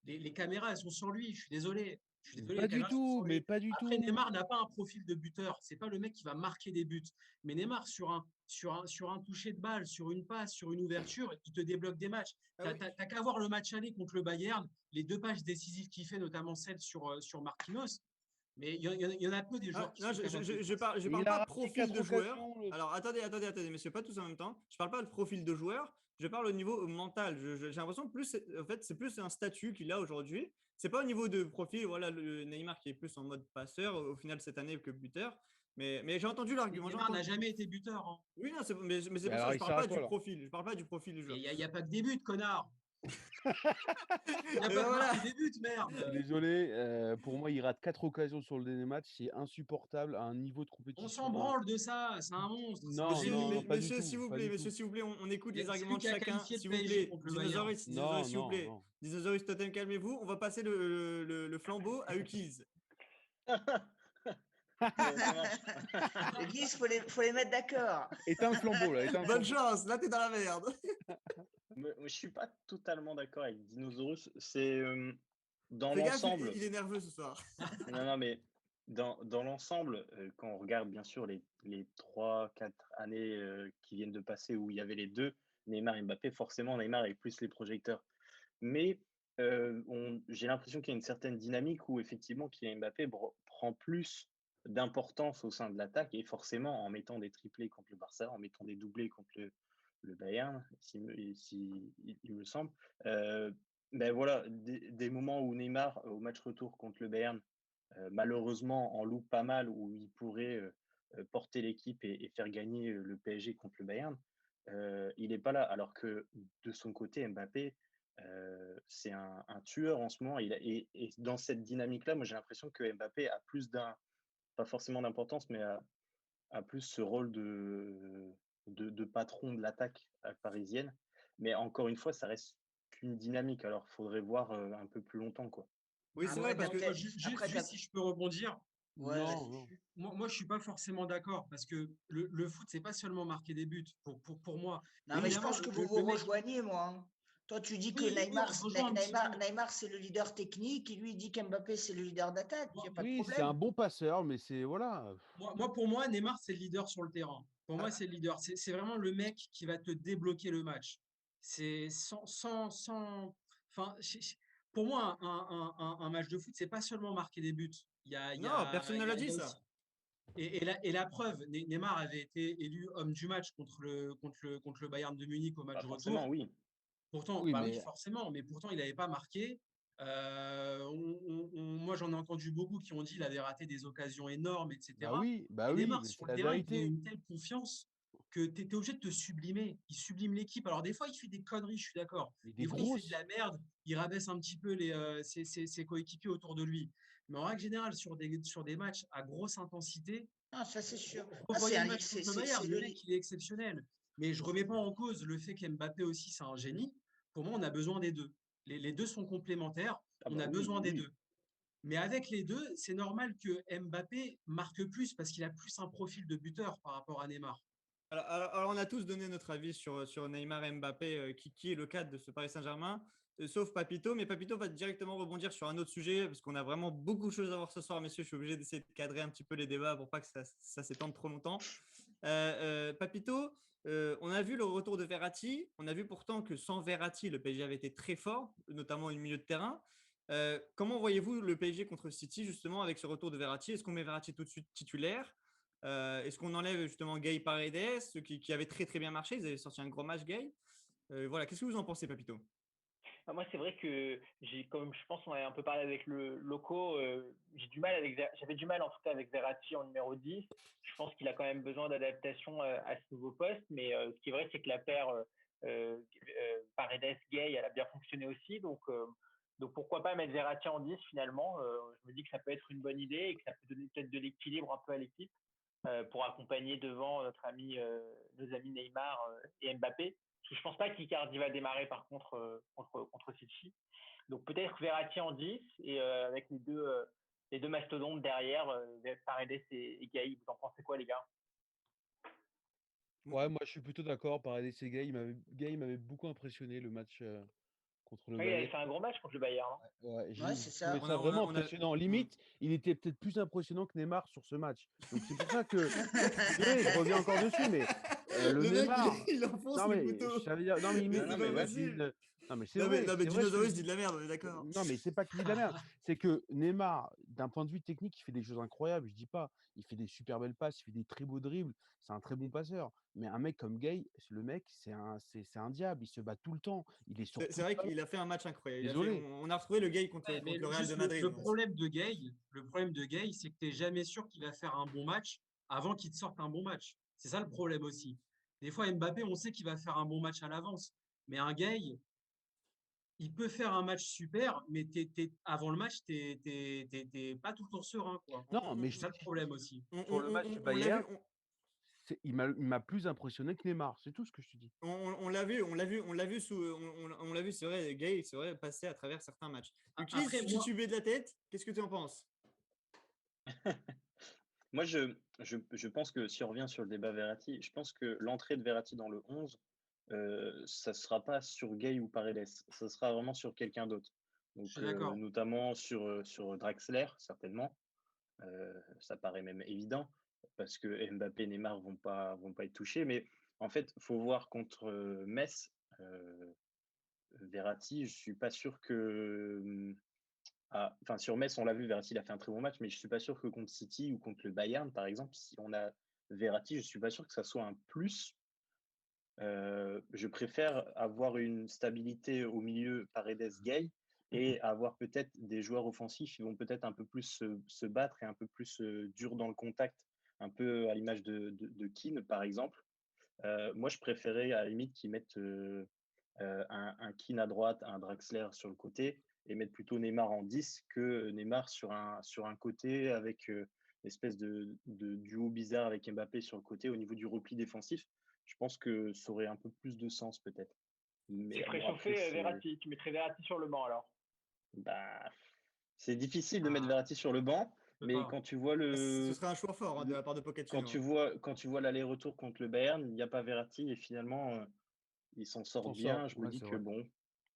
les caméras, elles sont sur lui. Je suis désolé. Pas Les du caméras sont tout, sur mais lui. pas du Après, tout. Neymar n'a pas un profil de buteur. C'est pas le mec qui va marquer des buts. Mais Neymar, sur un toucher de balle, sur une passe, sur une ouverture, il te débloque des matchs. Ah oui. T'as qu'à voir le match aller contre le Bayern, les 2 passes décisives qu'il fait, notamment celle sur Marquinhos. Mais il y en a peu des joueurs qui Non, sont capables de je faire ça. parle Il a pas raté profil 4 de joueur. occasions. Alors, attendez, messieurs, pas tous en même temps. Je parle pas de profil de joueur. Je parle au niveau mental. J'ai l'impression que en fait, c'est plus un statut qu'il a aujourd'hui. C'est pas au niveau de profil. Voilà, le Neymar qui est plus en mode passeur au final cette année que buteur. Mais j'ai entendu l'argument. Neymar n'a jamais été buteur. Hein. Oui, non, mais c'est Mais pour ça alors, que je il parle sert à pas quoi du alors? profil. Je parle pas du profil du joueur. Il n'y a pas que des buts, connard. Il n'y a Et pas que voilà. marquer des buts, merde. Je suis désolé, pour moi, il rate 4 occasions sur le dernier match. C'est insupportable à un niveau de On compétition. s'en branle de ça, c'est un monstre. Non, Messieurs, non, pas du messieurs, tout. s'il vous Pas plaît, du messieurs, tout. s'il vous plaît, on écoute les C'est arguments lui de qui a chacun. qualifié le S'il vous PSG plaît, contre le Bayern. Dinosaurus, Non, s'il vous non, plaît. non. Dinosaurus Totem, calmez-vous. On va passer le flambeau à Ukiz. Ça marche. Les Guises, faut les mettre d'accord. Éteins le flambeau, là. Éteins le Bonne flambeau. chance, là t'es dans la merde. Je suis pas totalement d'accord avec Dinosaurus. C'est dans Fais gaffe, l'ensemble. il est nerveux ce soir. Non, mais dans l'ensemble, quand on regarde bien sûr les 3-4 années qui viennent de passer où il y avait les deux, Neymar et Mbappé, forcément Neymar avec plus les projecteurs. Mais j'ai l'impression qu'il y a une certaine dynamique où effectivement Kylian Mbappé prend plus d'importance au sein de l'attaque et forcément en mettant des triplés contre le Barça, en mettant des doublés contre le Bayern, il me semble. Ben voilà, des moments où Neymar, au match retour contre le Bayern, malheureusement en loupe pas mal, où il pourrait porter l'équipe et faire gagner le PSG contre le Bayern, il n'est pas là. Alors que de son côté, Mbappé, c'est un tueur en ce moment. Et dans cette dynamique-là, moi j'ai l'impression que Mbappé a plus pas forcément d'importance, mais a plus ce rôle de patron de l'attaque parisienne. Mais encore une fois, ça reste qu'une dynamique. Alors, il faudrait voir un peu plus longtemps, quoi. Oui, c'est vrai, parce que. Juste si je peux rebondir. Ouais, Non. Moi, je suis pas forcément d'accord parce que le foot, c'est pas seulement marquer des buts pour moi. Non, mais je Évidemment, pense que le vous mec- rejoignez, moi. Hein. Toi, tu dis que Oui, on se rejoint un petit peu. Neymar, c'est le leader technique, et lui, il dit qu'Mbappé, c'est le leader d'attaque. Il n'y a pas de Oui, problème. c'est un bon passeur, mais c'est voilà. Pour moi, Neymar, c'est le leader sur le terrain. Pour moi, c'est le leader. C'est vraiment le mec qui va te débloquer le match. C'est enfin, pour moi, un match de foot, c'est pas seulement marquer des buts. Non, personne ne l'a dit, ça. aussi. Et la preuve, Neymar avait été élu homme du match contre le Bayern de Munich au match Bah, forcément, retour. oui. Pourtant, Oui, oui, mais forcément, mais pourtant, il n'avait pas marqué. Moi, j'en ai entendu beaucoup qui ont dit qu'il avait raté des occasions énormes, etc. bah oui, Et Neymar, mais sur c'est le la terrain, il te donne vérité. une telle confiance que tu es obligé de te sublimer. Il sublime l'équipe. Alors, des fois, il fait des conneries, je suis d'accord. Mais Des fois, il fait de la merde. Il rabaisse un petit peu ses coéquipiers autour de lui. Mais en règle générale, sur des matchs à grosse intensité, Ah, ça, c'est sûr. vous Ah, voyez le match contre le Bayern, c'est le mec, il est exceptionnel. Mais je ne remets pas en cause le fait qu'Mbappé aussi, c'est un génie. Pour moi, on a besoin des deux. Les deux sont complémentaires. Ah On bah a oui, besoin des oui. deux. Mais avec les deux, c'est normal que Mbappé marque plus parce qu'il a plus un profil de buteur par rapport à Neymar. Alors, on a tous donné notre avis sur Neymar et Mbappé, qui est le cadre de ce Paris Saint-Germain, sauf Papito. Mais Papito va directement rebondir sur un autre sujet, parce qu'on a vraiment beaucoup de choses à voir ce soir, messieurs. Je suis obligé d'essayer de cadrer un petit peu les débats pour pas que ça s'étende trop longtemps. Papito, on a vu le retour de Verratti. On a vu pourtant que sans Verratti, le PSG avait été très fort, notamment au milieu de terrain. Comment voyez-vous le PSG contre City, justement, avec ce retour de Verratti? Est-ce qu'on met Verratti tout de suite titulaire? Est-ce qu'on enlève justement Gay Paredes, qui avait très très bien marché? Ils avaient sorti un gros match, Gay. Voilà, qu'est-ce que vous en pensez, Papito? Moi, c'est vrai que comme je pense qu'on avait un peu parlé avec le loco, j'avais du mal en tout cas avec Verratti en numéro 10. Je pense qu'il a quand même besoin d'adaptation à ce nouveau poste, mais ce qui est vrai, c'est que la paire Paredes-Gay, elle a bien fonctionné aussi, donc pourquoi pas mettre Verratti en 10 finalement. Je me dis que ça peut être une bonne idée et que ça peut donner peut-être de l'équilibre un peu à l'équipe pour accompagner devant nos amis Neymar et Mbappé. Parce que je pense pas qu'Icardi va démarrer par contre contre City. Donc peut-être Verratti en 10 et avec les deux mastodontes derrière, Paredes et Gaï. Vous en pensez quoi, les gars? Ouais, moi je suis plutôt d'accord. Paredes et Gay, il m'avait beaucoup impressionné le match contre le Oui, il avait Bayern. fait un gros match contre le Bayern. Hein. Ouais, Ouais, j'ai c'est trouvé ça. On ça a, on a, vraiment on a... impressionnant. Hmm. Limite, il était peut-être plus impressionnant que Neymar sur ce match. Donc c'est pour ça que, je suis désolé, je reviens encore dessus, mais le Le mec, Neymar, il enfonce non le mais couteau. ça veut dire, non mais Mais Non, c'est mais pas ouais. possible. non mais Non, mais c'est vrai ce que je Dinosaurus dit dis. de la merde, on est d'accord. Non mais c'est pas qu'il dit de la merde, c'est que Neymar, d'un point de vue technique, il fait des choses incroyables. Je dis pas, il fait des super belles passes, il fait des très beaux dribbles, c'est un très bon passeur. Mais un mec comme Gay, le mec, c'est un diable. Il se bat tout le temps. Il est sur C'est tout le vrai ballon. qu'il a fait un match incroyable. Désolé. On a retrouvé le gay contre, Ouais, mais contre le Real de juste Madrid. le problème de Gay, c'est que tu n'es jamais sûr qu'il va faire un bon match avant qu'il te sorte un bon match. C'est ça le problème aussi. Des fois, Mbappé, on sait qu'il va faire un bon match à l'avance. Mais un Gay, il peut faire un match super, mais avant le match, tu n'es pas tout le temps serein, quoi. Non, mais C'est ça le problème aussi. sur le match du On l'a vu, Bayern, il m'a plus impressionné que Neymar. C'est tout ce que je te dis. on l'a vu, on l'a vu, c'est vrai, Gay, c'est vrai, passer à travers certains matchs. Ulysse, Après, moi, titubé de la tête, qu'est-ce que tu en penses? Moi, je pense que si on revient sur le débat Verratti, je pense que l'entrée de Verratti dans le 11, ça ne sera pas sur Gay ou Paredes, ça sera vraiment sur quelqu'un d'autre. je Donc, suis d'accord. notamment sur Draxler, certainement. Ça paraît même évident, parce que Mbappé et Neymar vont pas être touchés. Mais en fait, il faut voir contre Metz, Verratti, je ne suis pas sûr que. Enfin, sur Metz, on l'a vu, Verratti il a fait un très bon match, mais je ne suis pas sûr que contre City ou contre le Bayern, par exemple, si on a Verratti, je ne suis pas sûr que ça soit un plus. Je préfère avoir une stabilité au milieu Paredes-Gay et avoir peut-être des joueurs offensifs qui vont peut-être un peu plus se battre et un peu plus dur dans le contact, un peu à l'image de Keane, par exemple. Moi, je préférais à la limite qu'ils mettent un Keane à droite, un Draxler sur le côté et mettre plutôt Neymar en 10 que Neymar sur un côté avec une espèce de duo bizarre avec Mbappé sur le côté au niveau du repli défensif. Je pense que ça aurait un peu plus de sens peut-être. Et Mais bon, après, préchauffer Verratti. Tu mettrais Verratti sur le banc alors. bah, c'est difficile de mettre Ah, Verratti sur le banc, je peux mais pas. Ce serait un choix fort, hein, de la part de Pochettino. quand tu vois l'aller-retour contre le Bayern, il n'y a pas Verratti et finalement, ils s'en sortent On sort. bien. Je me Ouais, dis c'est que vrai. bon,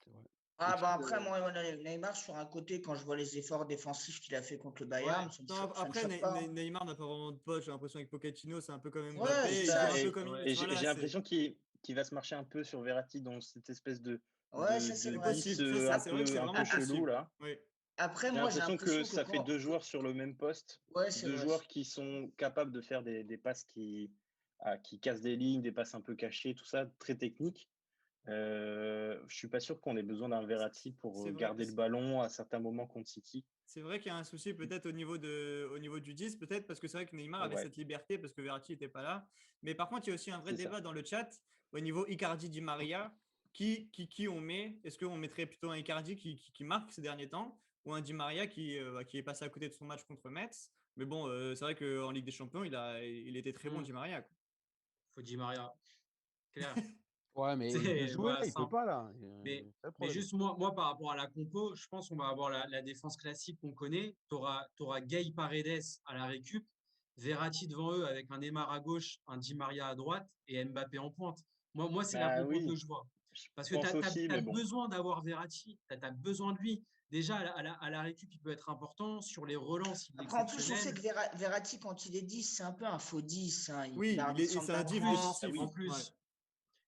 C'est vrai. Ah est-ce bah que, après, moi, Neymar, sur un côté, quand je vois les efforts défensifs qu'il a fait contre le Ouais. Bayern, ça Non, ça me après, choque pas. Hein. Neymar n'a pas vraiment de pote. J'ai l'impression que Pochettino, c'est un peu comme Ouais, c'est Mbappé. Il ça, joue un peu comme Ouais. il. Voilà, j'ai c'est l'impression qu'il va se marcher un peu sur Verratti dans cette espèce ouais, ça c'est c'est vrai. 10 possible. un C'est vrai que c'est peu, un vraiment peu Ah, chelou possible. là. Oui. après, J'ai moi, j'ai l'impression que l'impression que ça fait deux que- joueurs sur le même poste, Ouais, c'est deux vrai. joueurs qui sont capables de faire des passes qui cassent des lignes, des passes un peu cachées, tout ça, très technique. Je suis pas sûr qu'on ait besoin d'un Verratti C'est pour vrai. garder le ballon à certains moments contre City. C'est vrai qu'il y a un souci peut-être au niveau du 10, peut-être parce que c'est vrai que Neymar avait Ouais, cette liberté parce que Verratti n'était pas là. Mais par contre, il y a aussi un vrai c'est ça. débat dans le chat au niveau Icardi Di Maria. Qui on met? Est-ce qu'on mettrait plutôt un Icardi qui marque ces derniers temps ou un Di Maria qui est passé à côté de son match contre Metz? Mais bon, c'est vrai qu'en Ligue des Champions, il était très bon, Di Maria. Quoi. Faut Di Maria. clair. Ouais, mais il veut jouer Voilà, là, il peut simple. pas là. Mais, C'est le mais problème. juste moi, par rapport à la compo, je pense qu'on va avoir la défense classique qu'on connaît. Tu auras Gay Paredes à la récup, Verratti devant eux avec un Neymar à gauche, un Di Maria à droite et Mbappé en pointe. Moi c'est la Bah compo que oui, je vois. je Parce que tu pense aussi, mais as bon. besoin d'avoir Verratti, tu as besoin de lui. Déjà, à la récup, il peut être important. Sur les relances, il est Après, en plus, on sait exceptionnel. que Verratti, quand il est 10, c'est un peu un faux 10. Hein. Il Oui, va redescendre c'est un 10 d'avant. défensif. En Ouais. plus,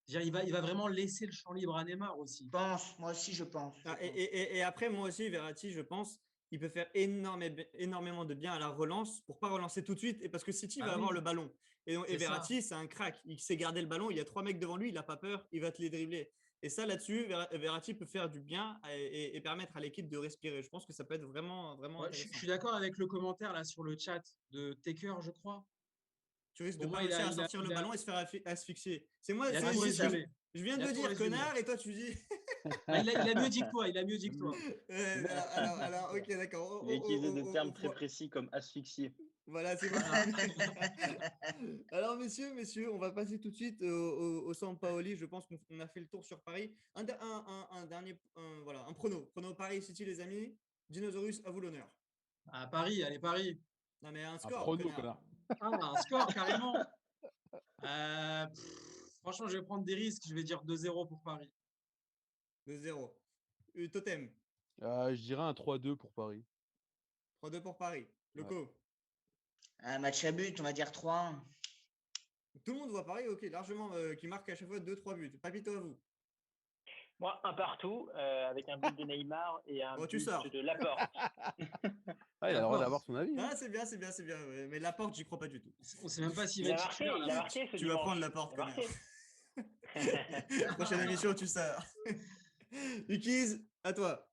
il va vraiment laisser le champ libre à Neymar aussi. Je pense, moi aussi, je pense. Et après, moi aussi, Verratti, je pense, il peut faire énormément de bien à la relance pour pas relancer tout de suite. Et parce que City va Ah avoir oui, le ballon. Et c'est ça. Verratti, c'est un crack. Il sait garder le ballon. Il y a 3 mecs devant lui. Il n'a pas peur. Il va te les dribbler. Et ça, là-dessus, Verratti peut faire du bien et permettre à l'équipe de respirer. Je pense que ça peut être vraiment, vraiment Ouais, je intéressant. suis d'accord avec le commentaire là sur le chat de Taker, je crois. Tu risques de Pour pas moi, réussir à sortir le ballon et se faire asphyxier. C'est moi, il a c'est tout juste, résumé. je viens Il de a te tout dire résumé. connard et toi tu dis. Il a mieux dit que toi. Il a mieux dit que toi. Alors, ok, d'accord. Il a utilisé des termes très précis comme asphyxier. Voilà, c'est bon. Voilà. Alors, messieurs, on va passer tout de suite au Sampaoli. Je pense qu'on a fait le tour sur Paris. Un dernier, voilà, un prono. Prono Paris City, les amis. Dinosaurus, à vous l'honneur. À Paris, allez Paris. Non, mais un Un score, prono, connard. connard. Ah, un score carrément. Franchement, je vais prendre des risques. Je vais dire 2-0 pour Paris. 2-0. Totem, Je dirais un 3-2 pour Paris. 3-2 pour Paris. Loco. Un match à but, on va dire 3-1. Tout le monde voit Paris, ok, largement, qui marque à chaque fois 2-3 buts. Papito, à vous. Moi, un partout avec un but de Neymar et un Oh, tu but sors. de Laporte. Ah, il a le droit d'avoir son avis. Ah, c'est bien. Ouais. Mais la porte, j'y crois pas du tout. On sait même pas s'il Il va a être marqué, titulaire. il a là. marqué ce Tu vas dimanche. prendre la porte, Il a marqué. Prochaine émission, tu sors. Ukiz, à toi.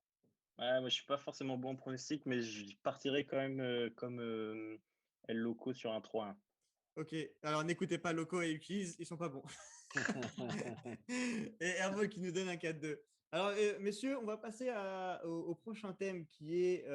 Ouais, moi, je suis pas forcément bon en pronostic, mais je partirais quand même comme El Loco sur un 3-1. Ok, alors n'écoutez pas Loco et Ukiz, ils sont pas bons. Et Hervé qui nous donne un 4-2. Alors, messieurs, on va passer au prochain thème qui est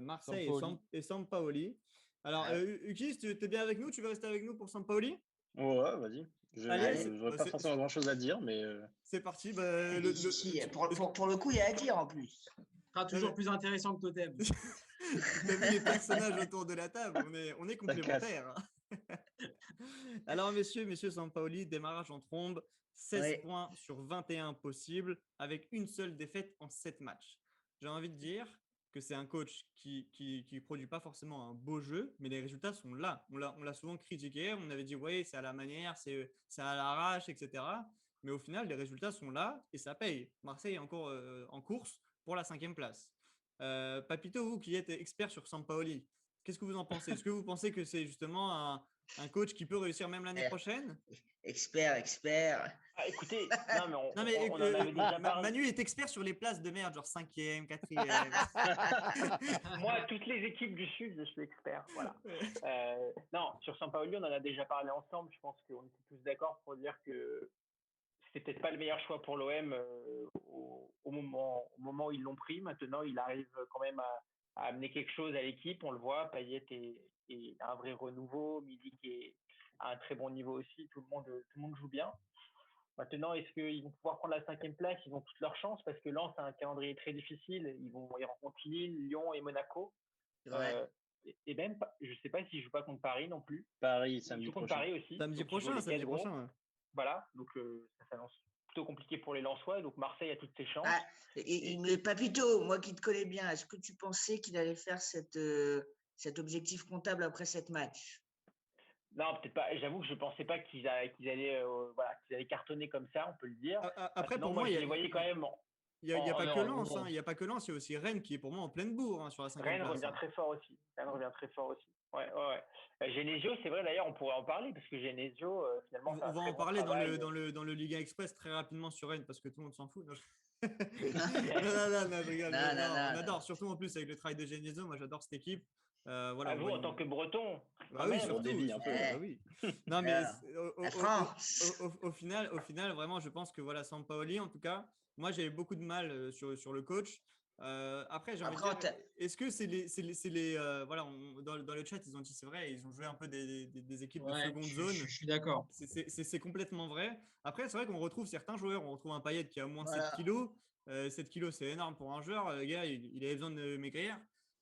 Marseille et Sampaoli. Alors, Ukiz, tu es bien avec nous? Tu veux rester avec nous pour Sampaoli? Ouais, vas-y. Allez, Je n'aurais pas forcément grand-chose à dire, mais c'est parti. Pour le coup, il y a à dire en plus. Ce sera toujours plus intéressant que Totem. T'as vu les personnages autour de la table, on est complémentaires. Alors, messieurs Sampaoli, démarrage en trombe, 16 points sur 21 possibles, avec une seule défaite en 7 matchs. J'ai envie de dire que c'est un coach qui produit pas forcément un beau jeu, mais les résultats sont là. On l'a souvent critiqué, on avait dit ouais, c'est à la manière, c'est à l'arrache, etc. Mais au final, les résultats sont là et ça paye. Marseille est encore en course pour la 5e place. Papito, vous qui êtes expert sur Sampaoli, qu'est-ce que vous en pensez? Est-ce que vous pensez que c'est justement un coach qui peut réussir même l'année prochaine? Expert. Ah, écoutez, on en avait déjà parlé. Manu est expert sur les places de merde, genre 5e, 4e. Moi, toutes les équipes du Sud, je suis expert. Voilà. Non, sur Sampaoli, on en a déjà parlé ensemble. Je pense qu'on était tous d'accord pour dire que c'était peut-être pas le meilleur choix pour l'OM au moment où ils l'ont pris. Maintenant, il arrive quand même à amener quelque chose à l'équipe. On le voit, Payet est un vrai renouveau, Milik est à un très bon niveau aussi. Tout le monde joue bien. Maintenant, est-ce qu'ils vont pouvoir prendre la 5e place? Ils ont toutes leurs chances parce que Lens a un calendrier très difficile. Ils rencontrent Lille, Lyon et Monaco. Et même, je ne sais pas s'ils ne jouent pas contre Paris non plus. Paris, samedi prochain. Paris aussi. Samedi prochain. Ouais. Voilà, donc ça s'annonce plutôt compliqué pour les Lensois. Donc Marseille a toutes ses chances. Mais Papito, moi qui te connais bien, est-ce que tu pensais qu'il allait faire cet objectif comptable après 7 matchs? Non, peut-être pas. J'avoue que je ne pensais pas qu'ils allaient cartonner comme ça, on peut le dire. Après, pour moi, je les voyais quand même. Il n'y a pas que Lens, il n'y a pas que Lens, il y a aussi Rennes qui est pour moi en pleine bourre sur la 5e place. Rennes revient très fort aussi. Ouais. Genesio, c'est vrai d'ailleurs, on pourrait en parler parce que Genesio, finalement. On va en parler dans le Liga Express très rapidement sur Rennes parce que tout le monde s'en fout. Non, je rigole. On adore, surtout en plus avec le travail de Genesio. Moi, j'adore cette équipe. Voilà, vous, en tant que Breton. Oui, surtout. Un peu. Oui. Non, mais au final, vraiment, je pense que voilà, Sampaoli, en tout cas, moi, j'avais beaucoup de mal sur le coach. Après, j'ai envie de Après, dire, est-ce que voilà, dans le chat, ils ont dit c'est vrai, ils ont joué un peu des équipes de Ouais, seconde zone. je suis d'accord. C'est complètement vrai. Après, c'est vrai qu'on retrouve certains joueurs. On retrouve un Payet qui a moins de 7 Voilà. kilos. 7 kilos, c'est énorme pour un joueur. Le gars, il avait besoin de maigrir.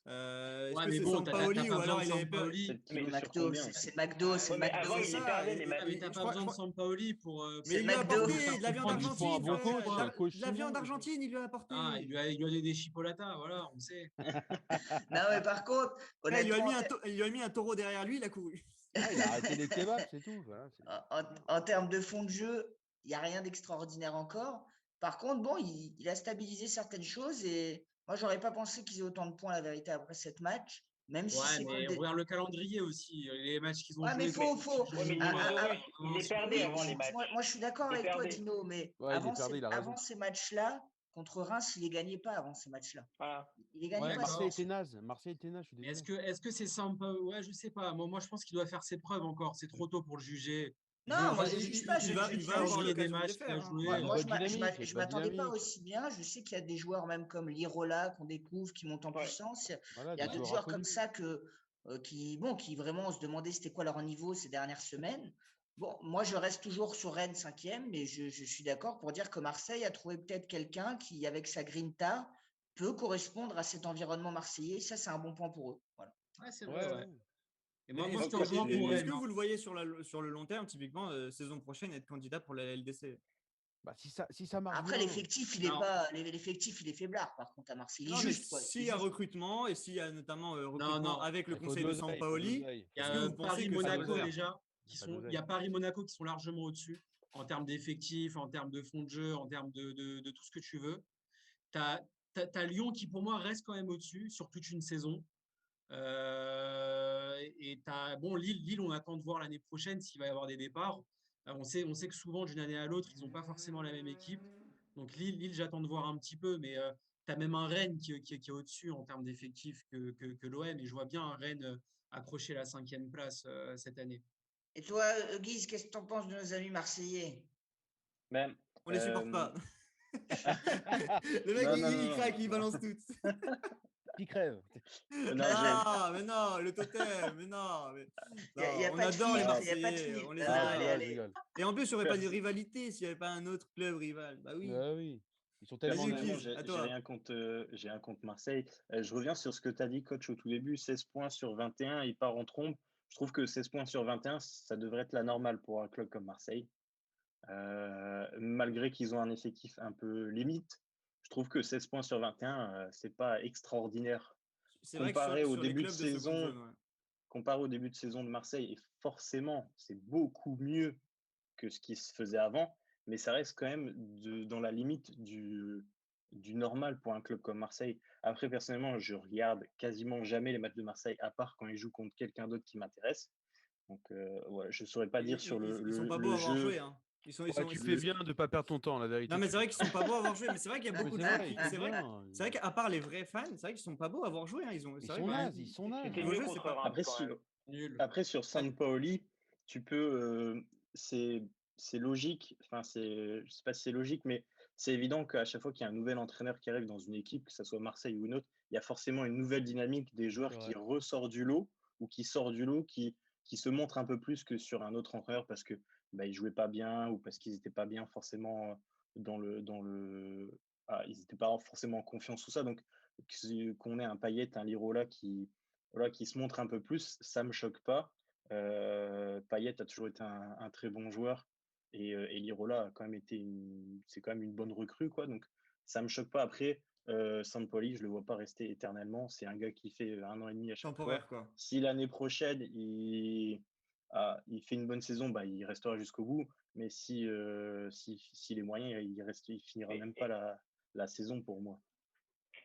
Est-ce Ouais, que mais c'est bon, t'as Sampaoli pas ou besoin alors de il avait peur? Sampaoli. 7 Mais kilos sur McDo, combien? c'est McDo, c'est Ouais, mais McDo. avant, il c'est les ça, perdait, et- les Ah, matchs. mais et t'as je pas crois- besoin je de crois- Sampaoli pour. Mais il lui a McDo. apporté faire de la viande comprendre qu'il faut un d'Argentine, bon frère. coach, un coach De la viande chinois. d'Argentine, il lui a apporté. Ah, il lui a donné des chipolatas, voilà, on sait. Non, mais par contre, Frère, honnêtement, il lui a mis un taureau derrière lui, il a couru. Ah, il a arrêté les kebabs, c'est tout. Voilà, en termes de fond de jeu, il n'y a rien d'extraordinaire encore. Par contre, bon, il a stabilisé certaines choses et moi, j'aurais pas pensé qu'ils aient autant de points, la vérité, après cette match, même si Ouais, c'est contre mais des. regarde le calendrier aussi, les matchs qu'ils ont Ouais, mais joués. faut. Ouais, mais Dinosaurus, il les perdait Oui, avant les matchs. moi, je suis d'accord Il les avec toi, perdait. Dino, mais ouais, il est perdu, il a raison. avant ces matchs-là, contre Reims, il les gagnait pas avant ces matchs-là. Voilà. Il les gagnait Ouais, pas. Marseille c'était- était naze. Marseille était naze, je suis Mais désolé. est-ce que c'est sympa? Ouais, je sais pas. Moi, je pense qu'il doit faire ses preuves encore. C'est trop tôt pour le juger. Non, moi, Enfin, je juge pas. il va Je dis avoir juste calendrier des l'occasion de les matchs qu'il a faire. joué. Moi, Une moi, bonne dynamique, je bonne m'attendais pas dynamique. aussi bien. Je sais qu'il y a des joueurs même comme Lirola qu'on découvre, qui montent en Ouais. puissance. Voilà, Il y a des d'autres joueurs joueurs comme inconnus. ça qui vraiment se demandaient c'était quoi leur niveau ces dernières semaines. Bon, moi, je reste toujours sur Rennes 5e, mais je suis d'accord pour dire que Marseille a trouvé peut-être quelqu'un qui, avec sa grinta, peut correspondre à cet environnement marseillais. Ça, c'est un bon point pour eux. Voilà. Ouais, c'est Ouais, vrai, ouais. ouais. Et Mais moi, je te Ok, rejoins pour est-ce Rennes. que vous le voyez sur le long terme, typiquement, saison prochaine, être candidat pour la LDC? Bah, si ça marche Après, bien. l'effectif, il Non. est pas, l'effectif, il est faiblard, par contre, à Marseille. Il est Non, mais juste, quoi. Il s'il est y a juste. recrutement et s'il y a notamment recrutement non. avec le Il faut conseil de de l'oseille, il faut de Sampaoli, l'oseille. Il y est-ce que a vous pensez que ça peut le Paris-Monaco faire? déjà. Il y a pas d'oseille. Il y a Paris-Monaco qui sont largement au-dessus en termes d'effectifs, en termes de fond de jeu, en termes de tout ce que tu veux. Tu as Lyon qui, pour moi, reste quand même au-dessus sur toute une saison. Et tu as Lille, on attend de voir l'année prochaine s'il va y avoir des départs. On sait que souvent, d'une année à l'autre, ils n'ont pas forcément la même équipe. Donc Lille, j'attends de voir un petit peu, mais tu as même un Rennes qui est au-dessus en termes d'effectifs que l'OM. Et je vois bien un Rennes accrocher la 5e place cette année. Et toi, Guise, qu'est-ce que tu en penses de nos amis marseillais? Ben, On les supporte pas. Le mec, Non, non, il non, craque, non. il balance tout. Qui crève. Non, Ah, mais non, le totem, mais non. Il n'y a On pas de adore les filtre, il n'y a pas de Marseillais, filtre. on les Non, adore. allez, je allez. rigole. Et en plus, il n'y aurait pas de Merci. rivalité s'il n'y avait pas un autre club rival. Bah oui. Bah oui. Ils sont tellement Vas-y, nazes. Guise. Personnellement, à j'ai toi. rien contre Marseille. Je reviens sur ce que tu as dit, coach, au tout début. 16 points sur 21, il part en trompe. Je trouve que 16 points sur 21, ça devrait être la normale pour un club comme Marseille. Malgré qu'ils ont un effectif un peu limite, je trouve que 16 points sur 21, c'est pas extraordinaire. C'est vrai que Comparé au sur les début de clubs de seconde saison, zone, ouais. comparé au début de saison de Marseille, et forcément, c'est beaucoup mieux que ce qui se faisait avant, mais ça reste quand même dans la limite du normal pour un club comme Marseille. Après, personnellement, je regarde quasiment jamais les matchs de Marseille, à part quand ils jouent contre quelqu'un d'autre qui m'intéresse. Donc, ouais, je ne saurais pas dire sur Ils sont pas beaux le à avoir jeu. joué. Hein. Ils sont, Ouais, tu fais bien de ne pas perdre ton temps, la vérité. Non, mais c'est vrai qu'ils sont pas beaux à avoir joué. Mais c'est vrai qu'il y a Non, mais beaucoup de c'est gens vrai, qui. ils font C'est vrai, bien. c'est vrai qu'à part les vrais fans, c'est vrai qu'ils sont pas beaux à avoir joué. Hein. Ils C'est vrai sont que- nazes, ils sont nazes. C'était Niveau mieux jeu, c'est contre pas- Reims Après, quand même. Nul. Après, sur Sampaoli, tu peux. C'est logique. Enfin, je sais pas si c'est logique, mais c'est évident qu'à chaque fois qu'il y a un nouvel entraîneur qui arrive dans une équipe, que ce soit Marseille ou une autre, il y a forcément une nouvelle dynamique des joueurs C'est qui vrai. ressort du lot ou qui sort du lot, qui se montre un peu plus que sur un autre entraîneur parce que ils jouaient pas bien ou parce qu'ils n'étaient pas bien forcément ils n'étaient pas forcément en confiance, tout ça. Donc, qu'on ait un Payet, un Lirola qui se montre un peu plus, ça me choque pas. Payet a toujours été un très bon joueur et Lirola a quand même c'est quand même une bonne recrue, quoi. Donc ça me choque pas. Après, Sampaoli, je le vois pas rester éternellement. C'est un gars qui fait 1 an et demi à chaque fois. Temporaire, quoi. Si l'année prochaine il fait une bonne saison, il restera jusqu'au bout. Mais si les moyens, il finira même pas la saison pour moi.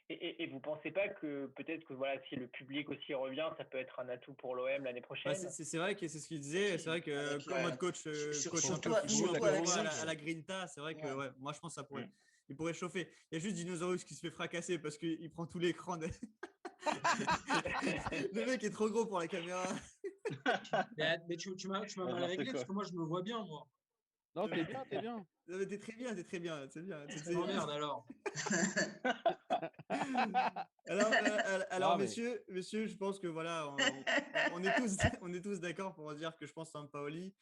Et vous pensez pas que peut-être que voilà, si le public aussi revient, ça peut être un atout pour l'OM l'année prochaine? C'est vrai que c'est ce qu'il disait. C'est vrai que Avec, comme mode coach, coach un peu surtout fou, un peu avec fou ça, à la Grinta, c'est vrai que Ouais. ouais, moi je pense que ça pourrait. Il pourrait chauffer. Il y a juste Dinosaurus qui se fait fracasser parce qu'il prend tout l'écran. Le mec est trop gros pour la caméra. Mais tu m'as mal N'importe réglé quoi. parce que moi, je me vois bien, moi. Non, t'es bien, t'es bien. Non, mais t'es très bien, c'est bien. Ça m'emmerde alors. Alors, Non, mais messieurs, je pense que voilà, on est tous d'accord pour dire que je pense Sampaoli.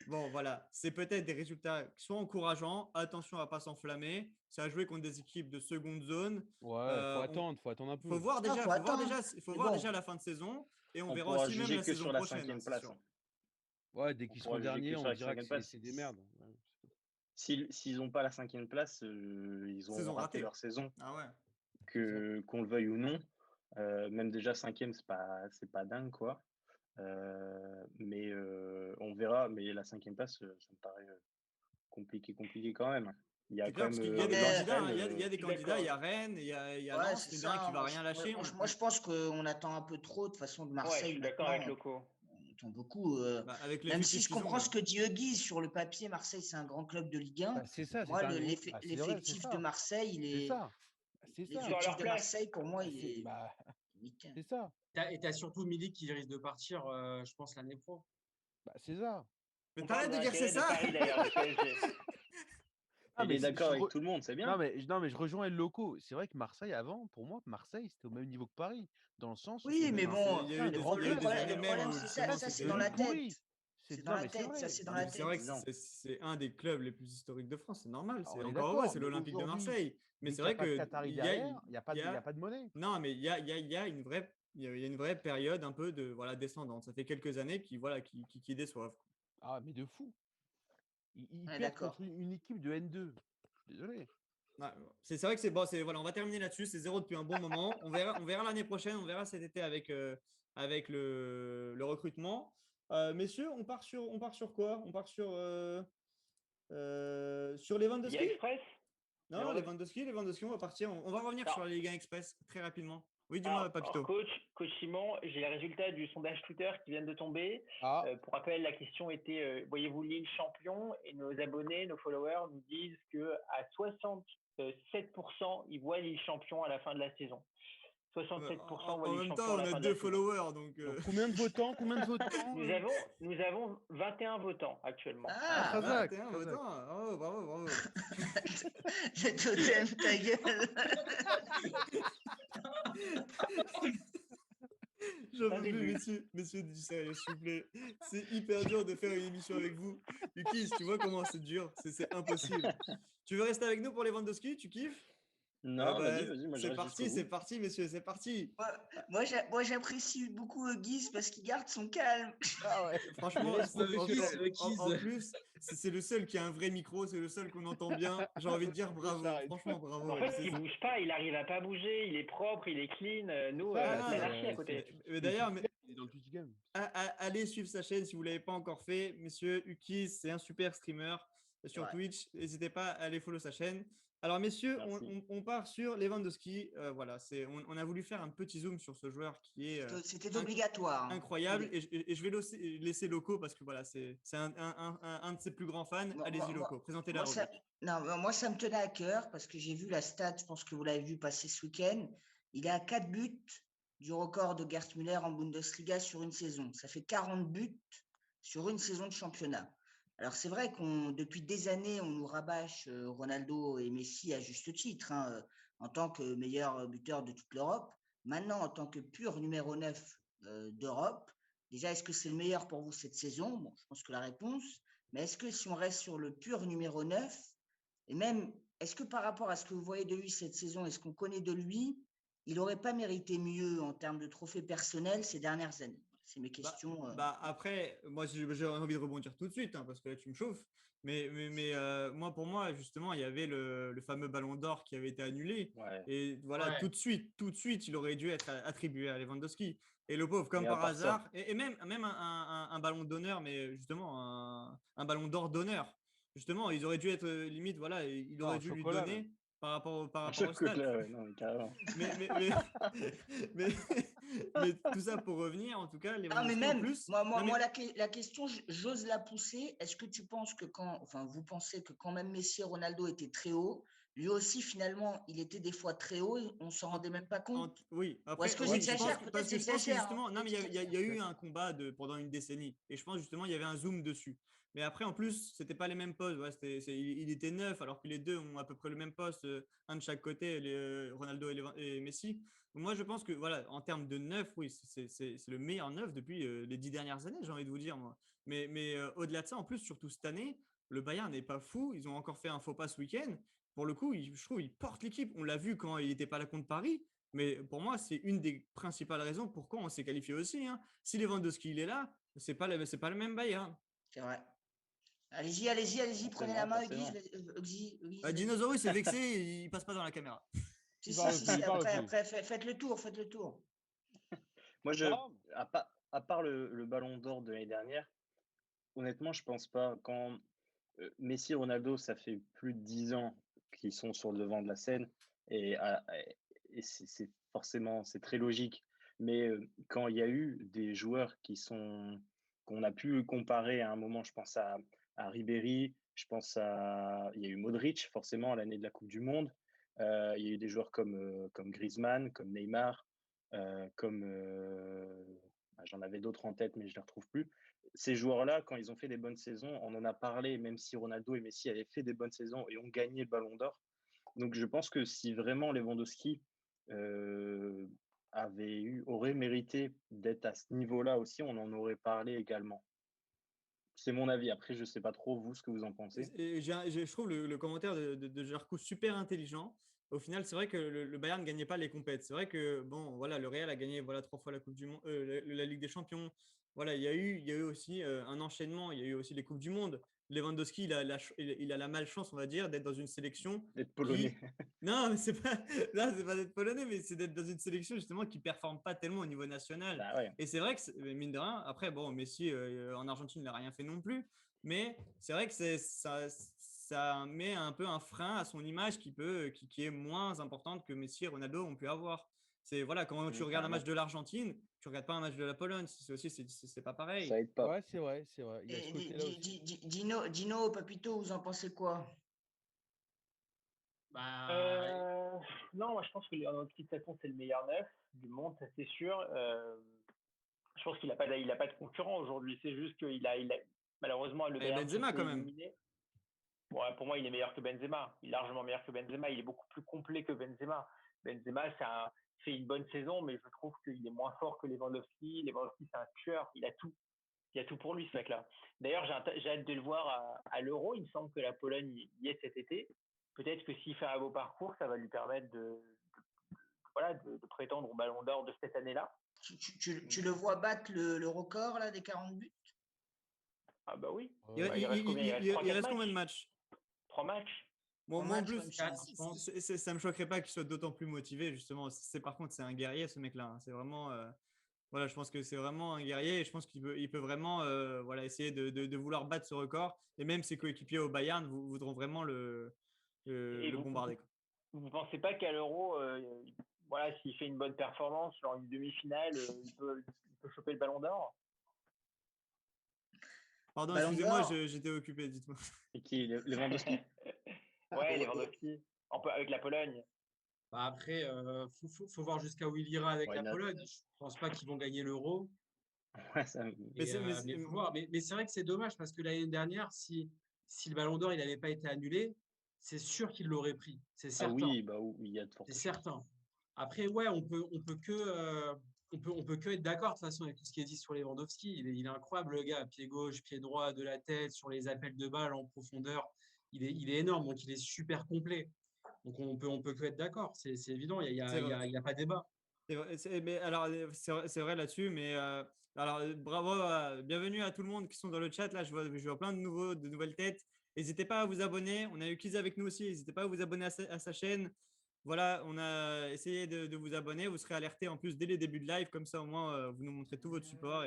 Bon, voilà, c'est peut-être des résultats qui sont encourageants. Attention à pas s'enflammer. Ça a joué contre des équipes de seconde zone. ouais, faut Euh, on- attendre un peu. faut voir Non, déjà, faut attendre. faut Mais voir bon, déjà la fin de saison et on On verra pourra aussi même juger la que saison sur la prochaine, hein, 5e c'est place. sûr. Ouais, dès On qu'ils pourra seront juger que derniers, sur on la dira que 5e place. c'est des merdes. Ouais. S'ils n'ont pas la 5e place, ils auront Saison raté ratée. leur saison, Ah ouais. qu'on le veuille ou non. Même déjà 5e, c'est pas dingue, quoi. Mais on verra. Mais la 5e place, ça me paraît compliqué quand même. Il y a C'est quand clair, parce même qu'il y a non, des mais candidats, hein, Lens-Rennes. il y a des Je suis candidats, il y a d'accord. Rennes, il y a ouais, Lens, c'est mine de rien, ça. qui va rien lâcher. Moi, je pense qu'on attend un peu trop de toute façon de Ouais, je Marseille suis d'accord avec maintenant. Loco. On attend beaucoup. Bah, avec Même si l'effectif je qu'ils ont, comprends ouais. ce que dit Guise sur le papier, Marseille, c'est un grand club de Ligue 1. Bah, c'est ça, Moi, c'est un gros. Bah, c'est vrai, c'est l'effectif de ça. Marseille, C'est ça. C'est Ils sont ça. à l'effectif leur de place. Marseille, pour moi, Bah, il c'est est bah, limité. c'est ça. Et tu as surtout Milik qui risque de partir, je pense, l'année pro. Bah, c'est ça. Mais On parle t'arrêtes de de dire c'est l'intérêt de ça. Paris d'ailleurs, du PSG. Ah, Il mais est d'accord avec tout le monde, c'est bien. non, mais je rejoins le loco. C'est vrai que Marseille, avant, pour moi, Marseille, c'était au même niveau que Paris. Dans le sens où Oui, c'était mais bon, Il y a eu un des, grand il y a eu le club. des problème, années le même problème, où c'est justement ça, c'est C'était dans c'était. la juste pourri. tête. C'est dans Non, la mais c'est tête, ça, vrai. c'est dans Mais la c'est vrai tête. que Non. c'est un des clubs les plus historiques de France, c'est normal. Alors, C'est on est encore heureux, d'accord. c'est Mais l'Olympique de aujourd'hui, Marseille. Mais dès c'est qu'il n'y a vrai pas de que Qatari il y a, derrière, il n'y il y a a, pas de monnaie. non, mais il y a une vraie, il y a une vraie période un peu de voilà descendante. Ça fait quelques années qui déçoivent. Ah, mais de fou. Ils Ouais, perdent contre d'accord. une équipe de N2. Je suis désolé. Ouais, c'est vrai que c'est bon, voilà, on va terminer là-dessus. C'est 0 depuis un bon moment. On verra l'année prochaine, on verra cet été avec le recrutement. Messieurs, on part sur quoi? On part sur Liga Lewandowski? Express. Non, Lewandowski, on va partir. On va revenir sur Alors, la Ligue 1 Express très rapidement. Oui, dis-moi, alors, Papito. coach Simon, j'ai les résultats du sondage Twitter qui viennent de tomber. Ah, Pour rappel, la question était voyez-vous Lille champion? Et nos abonnés, nos followers nous disent que à 67%, ils voient Lille champion à la fin de la saison. 67% voient En Lille même champion temps, à on la a fin de 2 la saison. followers, donc. donc combien de votants? Nous avons 21 votants actuellement. Ah, Razak, 21 Razak. votants. Oh, bravo. le totem, ta gueule. J'en Un peux plus, début. messieurs du sérieux, s'il vous plaît. C'est hyper dur de faire une émission avec vous. Yukis, tu vois comment c'est dur? C'est impossible. Tu veux rester avec nous pour les Lewandowski? Tu kiffes? Non, Bah, vas-y, moi je reste jusqu'au bout. c'est parti, messieurs, c'est parti. Moi, j'apprécie beaucoup Guise parce qu'il garde son calme. Ah ouais. Franchement, Il reste professionnel. en plus, c'est le seul qui a un vrai micro, c'est le seul qu'on entend bien. J'ai envie de dire bravo. s'arrête. Franchement, bravo. En fait, il bouge pas, il arrive à pas bouger, il est propre, il est clean. Nous, Ça, non, c'est mais- l'anarchie à côté. Mais d'ailleurs, Il est dans le Twitch Game. allez suivre sa chaîne si vous ne l'avez pas encore fait. Messieurs, Ukis, c'est un super streamer sur Ouais. Twitch. N'hésitez pas à aller follow sa chaîne. Alors, messieurs, Merci. on part sur Lewandowski. Voilà, on a voulu faire un petit zoom sur ce joueur qui est C'était obligatoire. hein. incroyable. Et je vais laisser Loco parce que voilà, c'est un de ses plus grands fans. Allez-y, Loco, présentez la Moi, ça, rubrique. non, moi, ça me tenait à cœur parce que j'ai vu la stat, je pense que vous l'avez vu passer ce week-end. Il est à 4 buts du record de Gerd Müller en Bundesliga sur une saison. Ça fait 40 buts sur une saison de championnat. Alors, c'est vrai depuis des années, on nous rabâche Ronaldo et Messi à juste titre, hein, en tant que meilleur buteur de toute l'Europe. Maintenant, en tant que pur numéro 9 d'Europe, déjà, est-ce que c'est le meilleur pour vous cette saison? Bon, je pense que la réponse. Mais est-ce que si on reste sur le pur numéro 9, et même, est-ce que par rapport à ce que vous voyez de lui cette saison, est-ce qu'on connaît de lui, il n'aurait pas mérité mieux en termes de trophées personnels ces dernières années? C'est mes questions. Après, moi, j'ai envie de rebondir tout de suite hein, parce que là, tu me chauffes. Mais pour moi, justement, il y avait le fameux ballon d'or qui avait été annulé. Ouais. Et voilà, Ouais. tout de suite, il aurait dû être attribué à Lewandowski. Et le pauvre, comme Mais à par part ça- hasard, et même un ballon d'honneur, mais justement, un ballon d'or d'honneur. Justement, ils auraient dû être limite, voilà, il aurait un dû lui chocolat, donner par rapport au stade. Chocolat, ouais, non, mais carrément. Mais tout ça pour revenir, en tout cas, Non, mais Lewandowski en même, plus. moi, Non, mais- la question, j'ose la pousser. Est-ce que tu penses que vous pensez que quand même Messi et Ronaldo étaient très hauts, lui aussi, finalement, il était des fois très haut, on ne s'en rendait même pas compte. Oui, Ou après, est-ce que oui, j'exagère? parce Peut-être que je pense que j'exagère. justement, non, mais il y a eu un combat pendant une décennie. Et je pense justement, il y avait un zoom dessus. Mais après, en plus, c'était pas les mêmes postes. Ouais, il était neuf, alors que les deux ont à peu près le même poste, un de chaque côté, Ronaldo et Messi. Donc moi, je pense que, voilà, en termes de neuf, oui, c'est le meilleur neuf depuis les 10 dernières années, j'ai envie de vous dire, moi. Mais au-delà de ça, en plus, surtout cette année, le Bayern n'est pas fou. Ils ont encore fait un faux pas ce week-end. Pour le coup, je trouve qu'il porte l'équipe. On l'a vu quand il n'était pas là contre Paris. Mais pour moi, c'est une des principales raisons pourquoi on s'est qualifié aussi. Hein. Si Lewandowski il est là, c'est pas le même Bayern. C'est vrai. Allez-y, prenez la main, Guy. Dinosaurus est vexé, il passe pas dans la caméra. Si, après, faites le tour. Moi, à part le ballon d'or de l'année dernière, honnêtement, je pense pas. Quand Messi et Ronaldo, ça fait plus de 10 ans qu'ils sont sur le devant de la scène et c'est forcément, c'est très logique. Mais quand il y a eu des joueurs qu'on a pu comparer à un moment, je pense à Ribéry, il y a eu Modric, forcément, à l'année de la Coupe du Monde. Il y a eu des joueurs comme Griezmann, comme Neymar, j'en avais d'autres en tête, mais je ne les retrouve plus. Ces joueurs-là, quand ils ont fait des bonnes saisons, on en a parlé, même si Ronaldo et Messi avaient fait des bonnes saisons et ont gagné le Ballon d'Or. Donc je pense que si vraiment Lewandowski aurait mérité d'être à ce niveau-là aussi, on en aurait parlé également. C'est mon avis. Après, je ne sais pas trop, vous, ce que vous en pensez. Je trouve le commentaire de Jarcou super intelligent. Au final, c'est vrai que le Bayern ne gagnait pas les compètes. C'est vrai que bon, voilà, le Real a gagné 3 fois la Coupe du Monde, la Ligue des Champions. Voilà, il y a eu aussi un enchaînement. Il y a eu aussi les Coupes du Monde. Lewandowski, il a la malchance, on va dire, d'être dans une sélection d'être polonais. Non, mais c'est pas d'être polonais, mais c'est d'être dans une sélection justement qui performe pas tellement au niveau national. Bah ouais. Et c'est vrai que mine de rien, après bon, Messi en Argentine n'a rien fait non plus, mais c'est vrai que ça met un peu un frein à son image qui est moins importante que Messi et Ronaldo ont pu avoir. C'est voilà, quand tu regardes un match de l'Argentine, tu regardes pas un match de la Pologne, c'est pas pareil. Ça aide pas. Ouais, c'est vrai. Il y a ce côté-là aussi. Dino, Papito, vous en pensez quoi? Non, moi je pense que Lewandowski de toute façon c'est le meilleur neuf du monde, ça c'est sûr. Je pense qu'il a pas de concurrent aujourd'hui. C'est juste qu'il a malheureusement le Bayern Benzema quand même. Bon, pour moi il est meilleur que Benzema. Il est largement meilleur que Benzema. Il est beaucoup plus complet que Benzema. Benzema fait une bonne saison, mais je trouve qu'il est moins fort que Lewandowski. Lewandowski c'est un tueur. Il a tout. Il y a tout pour lui ce mec-là. D'ailleurs j'ai hâte de le voir à l'Euro. Il me semble que la Pologne y est cet été. Peut-être que s'il fait un beau parcours, ça va lui permettre de prétendre au Ballon d'Or de cette année-là. Tu le vois battre le record là, des 40 buts? Ah bah oui. Il reste combien de matchs? 3 matchs. Moi en plus, ça me choquerait pas qu'il soit d'autant plus motivé, justement. Par contre, c'est un guerrier, ce mec-là. Hein. C'est vraiment... Voilà, je pense que c'est vraiment un guerrier et je pense qu'il peut vraiment essayer de vouloir battre ce record. Et même ses coéquipiers au Bayern voudront vraiment le bombarder. Vous ne pensez pas qu'à l'Euro, s'il fait une bonne performance, genre une demi-finale, il peut choper le Ballon d'Or? Pardon, excusez-moi, j'étais occupé, dites-moi. Et qui Lewandowski? Ouais, Lewandowski, avec la Pologne. Après, faut voir jusqu'à où il ira avec la Pologne. Je ne pense pas qu'ils vont gagner l'Euro. Ouais, mais faut voir. Mais c'est vrai que c'est dommage parce que l'année dernière, si le Ballon d'Or n'avait pas été annulé, c'est sûr qu'il l'aurait pris. C'est certain. Ah oui, il y a de fortes chances. C'est certain. Après, ouais, on peut que être d'accord de toute façon avec tout ce qui est dit sur Lewandowski. Il est incroyable, le gars. Pied gauche, pied droit, de la tête, sur les appels de balles en profondeur. Il est énorme, donc il est super complet. Donc on peut que être d'accord. C'est évident. Il y a pas débat. C'est vrai là-dessus, mais alors bravo, bienvenue à tout le monde qui sont dans le chat. Là, je vois plein de nouvelles têtes. N'hésitez pas à vous abonner. On a eu Kiz avec nous aussi. N'hésitez pas à vous abonner à sa chaîne. Voilà, on a essayé de vous abonner. Vous serez alertés en plus dès les débuts de live. Comme ça, au moins, vous nous montrez tout votre support.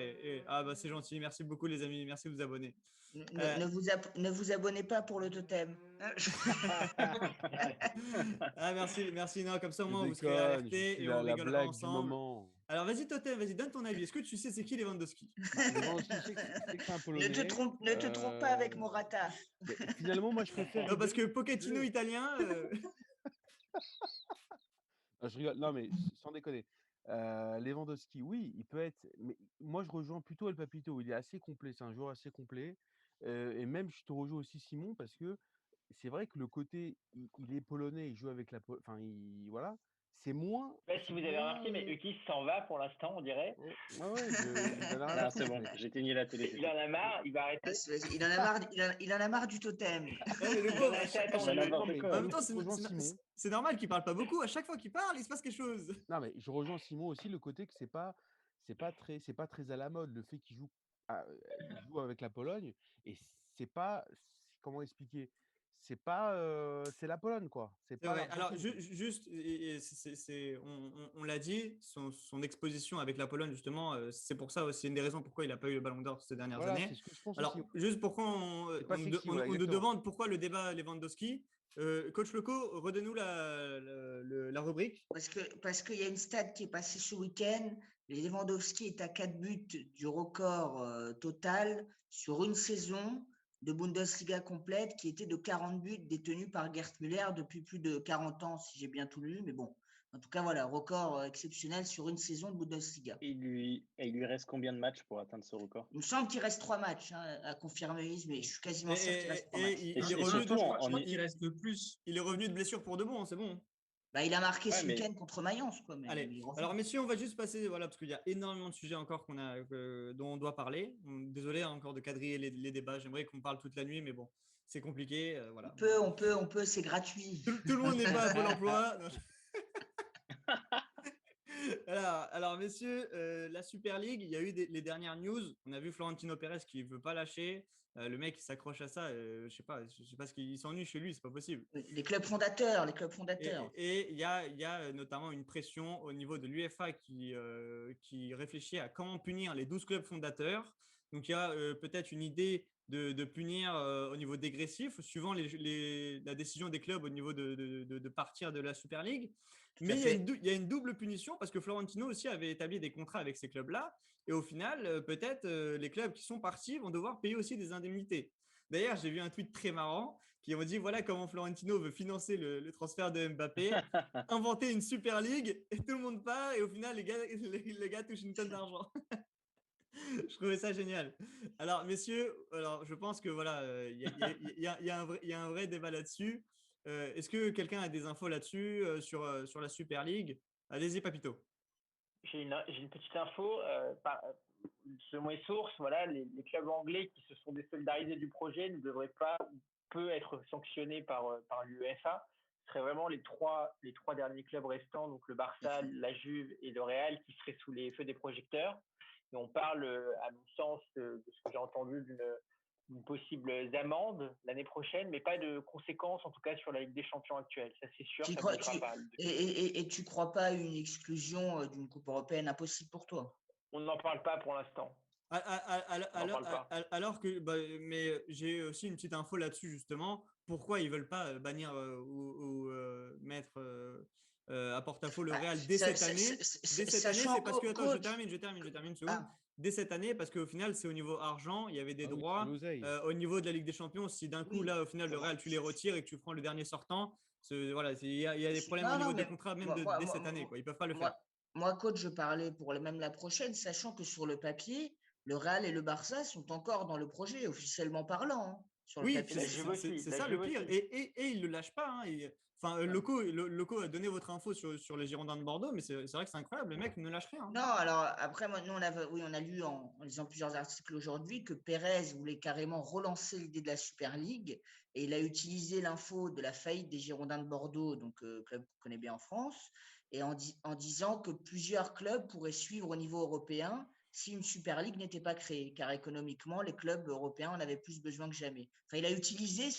C'est gentil. Merci beaucoup, les amis. Merci de vous abonner. Ne vous abonnez pas pour le totem. Merci. Non, comme ça, au moins, vous serez alertés et on rigolera ensemble. Alors, vas-y, Totem, vas-y, donne ton avis. Est-ce que tu sais c'est qui Lewandowski? Lewandowski, je sais que c'est un Polonais. Ne te trompe pas avec Morata. Mais finalement, moi, je préfère. Non, parce que Pochettino italien. Non, je rigole. Non, mais sans déconner. Lewandowski, oui, il peut être. Mais moi, je rejoins plutôt El Papito. Il est assez complet. C'est un joueur assez complet. Et même, je te rejoins aussi, Simon, parce que c'est vrai que le côté, il est polonais, il joue avec la. Enfin, voilà. C'est moins. Je sais pas si vous avez remarqué, mais Ukis s'en va pour l'instant, on dirait. Ah ouais, j'en ai rien à Non, c'est foutre, bon, mec. j'ai éteigné la télé. Il en a marre, il va arrêter. Il en a marre du totem. Mais le Il en pauvre, a assez C'est attendu. n'importe quoi. en même temps, Je rejoins Simon. c'est normal qu'il parle pas beaucoup. À chaque fois qu'il parle, il se passe quelque chose. Non, mais je rejoins Simon aussi, le côté que c'est pas très à la mode, le fait qu'il joue avec la Pologne, et c'est pas, comment expliquer? C'est pas, c'est la Pologne, quoi. C'est C'est pas vrai. Alors, l'Argentine. juste, on l'a dit, son exposition avec la Pologne, justement, c'est pour ça, c'est une des raisons pourquoi il n'a pas eu le Ballon d'Or ces dernières Voilà, années. c'est ce que je pense Alors, aussi. juste pourquoi on C'est pas sexy, nous voilà, exactement. demande pourquoi le débat Lewandowski. Coach Loco, redonne-nous la rubrique. Parce qu'il y a une stat qui est passée ce week-end. Lewandowski est à 4 buts du record total sur une saison de Bundesliga complète qui était de 40 buts détenus par Gerd Müller depuis plus de 40 ans, si j'ai bien tout lu. Mais bon, en tout cas, voilà, record exceptionnel sur une saison de Bundesliga. Et il lui reste combien de matchs pour atteindre ce record? Il me semble qu'il reste 3 matchs à confirmer, mais je suis quasiment sûr qu'il reste 3 matchs. Il Et est revenu surtout, Je crois qu'il reste le plus. il est revenu de blessure pour de bon, c'est bon. Bah, il a marqué Ouais, ce mais- week-end contre Mayence, quoi. Mais Allez, il revient. alors messieurs, on va juste passer, voilà, parce qu'il y a énormément de sujets encore dont on doit parler. Désolé encore de quadriller les débats. J'aimerais qu'on parle toute la nuit, mais bon, c'est compliqué. Voilà. On peut, c'est gratuit. Tout le monde n'est pas à Pôle emploi. Non. Alors, messieurs, la Super League, il y a eu les dernières news. On a vu Florentino Pérez qui ne veut pas lâcher. Le mec, il s'accroche à ça. Je sais pas ce qu'il s'ennuie chez lui, c'est pas possible. Les clubs fondateurs. Et il y a notamment une pression au niveau de l'UEFA qui réfléchit à comment punir les 12 clubs fondateurs. Donc, il y a peut-être une idée de punir au niveau dégressif, suivant la décision des clubs au niveau de partir de la Super League. Mais il y a une double punition parce que Florentino aussi avait établi des contrats avec ces clubs-là. Et au final, peut-être les clubs qui sont partis vont devoir payer aussi des indemnités. D'ailleurs, j'ai vu un tweet très marrant qui ont dit voilà comment Florentino veut financer le transfert de Mbappé, inventer une Super League et tout le monde part et au final les gars touchent une tonne d'argent. Je trouvais ça génial. Alors messieurs, je pense que voilà, il y a un vrai débat là-dessus. Est-ce que quelqu'un a des infos là-dessus sur la Super League? Allez-y, Papito. J'ai une petite info. Selon mes sources, voilà, les clubs anglais qui se sont désolidarisés du projet ne devraient pas ou peut être sanctionnés par l'UEFA. Ce seraient vraiment les trois derniers clubs restants, donc le Barça, la Juve et le Real, qui seraient sous les feux des projecteurs. Et on parle, à mon sens, de ce que j'ai entendu d'une possible amende l'année prochaine, mais pas de conséquences, en tout cas, sur la Ligue des Champions actuelle. Ça, c'est sûr. Et tu ne crois pas à une exclusion d'une Coupe européenne impossible pour toi? On n'en parle pas pour l'instant. Alors que, mais j'ai aussi une petite info là-dessus, justement. Pourquoi ils ne veulent pas bannir ou mettre à porte-à-faux le Real dès cette année? C'est parce que, attends, je termine une seconde. Dès cette année, parce qu'au final, c'est au niveau argent, il y avait des droits. Au niveau de la Ligue des Champions, si d'un coup, là, au final, le Real, tu les retires et que tu prends le dernier sortant, voilà, il y a des problèmes au niveau des contrats, même dès cette année. Ils ne peuvent pas le faire. Moi, coach, je parlais pour même la prochaine, sachant que sur le papier, le Real et le Barça sont encore dans le projet, officiellement parlant. Hein, sur le papier. C'est ça le pire. Et ils ne le lâchent pas. Hein. Enfin, Loco a donné votre info sur les Girondins de Bordeaux, mais c'est vrai que c'est incroyable. Les mecs ne lâchent rien. Hein. Non, alors après, nous, on a lu en lisant plusieurs articles aujourd'hui que Pérez voulait carrément relancer l'idée de la Super League et il a utilisé l'info de la faillite des Girondins de Bordeaux, donc club qu'on connaît bien en France, et en disant que plusieurs clubs pourraient suivre au niveau européen si une Super League n'était pas créée, car économiquement, les clubs européens en avaient plus besoin que jamais. Enfin, il a utilisé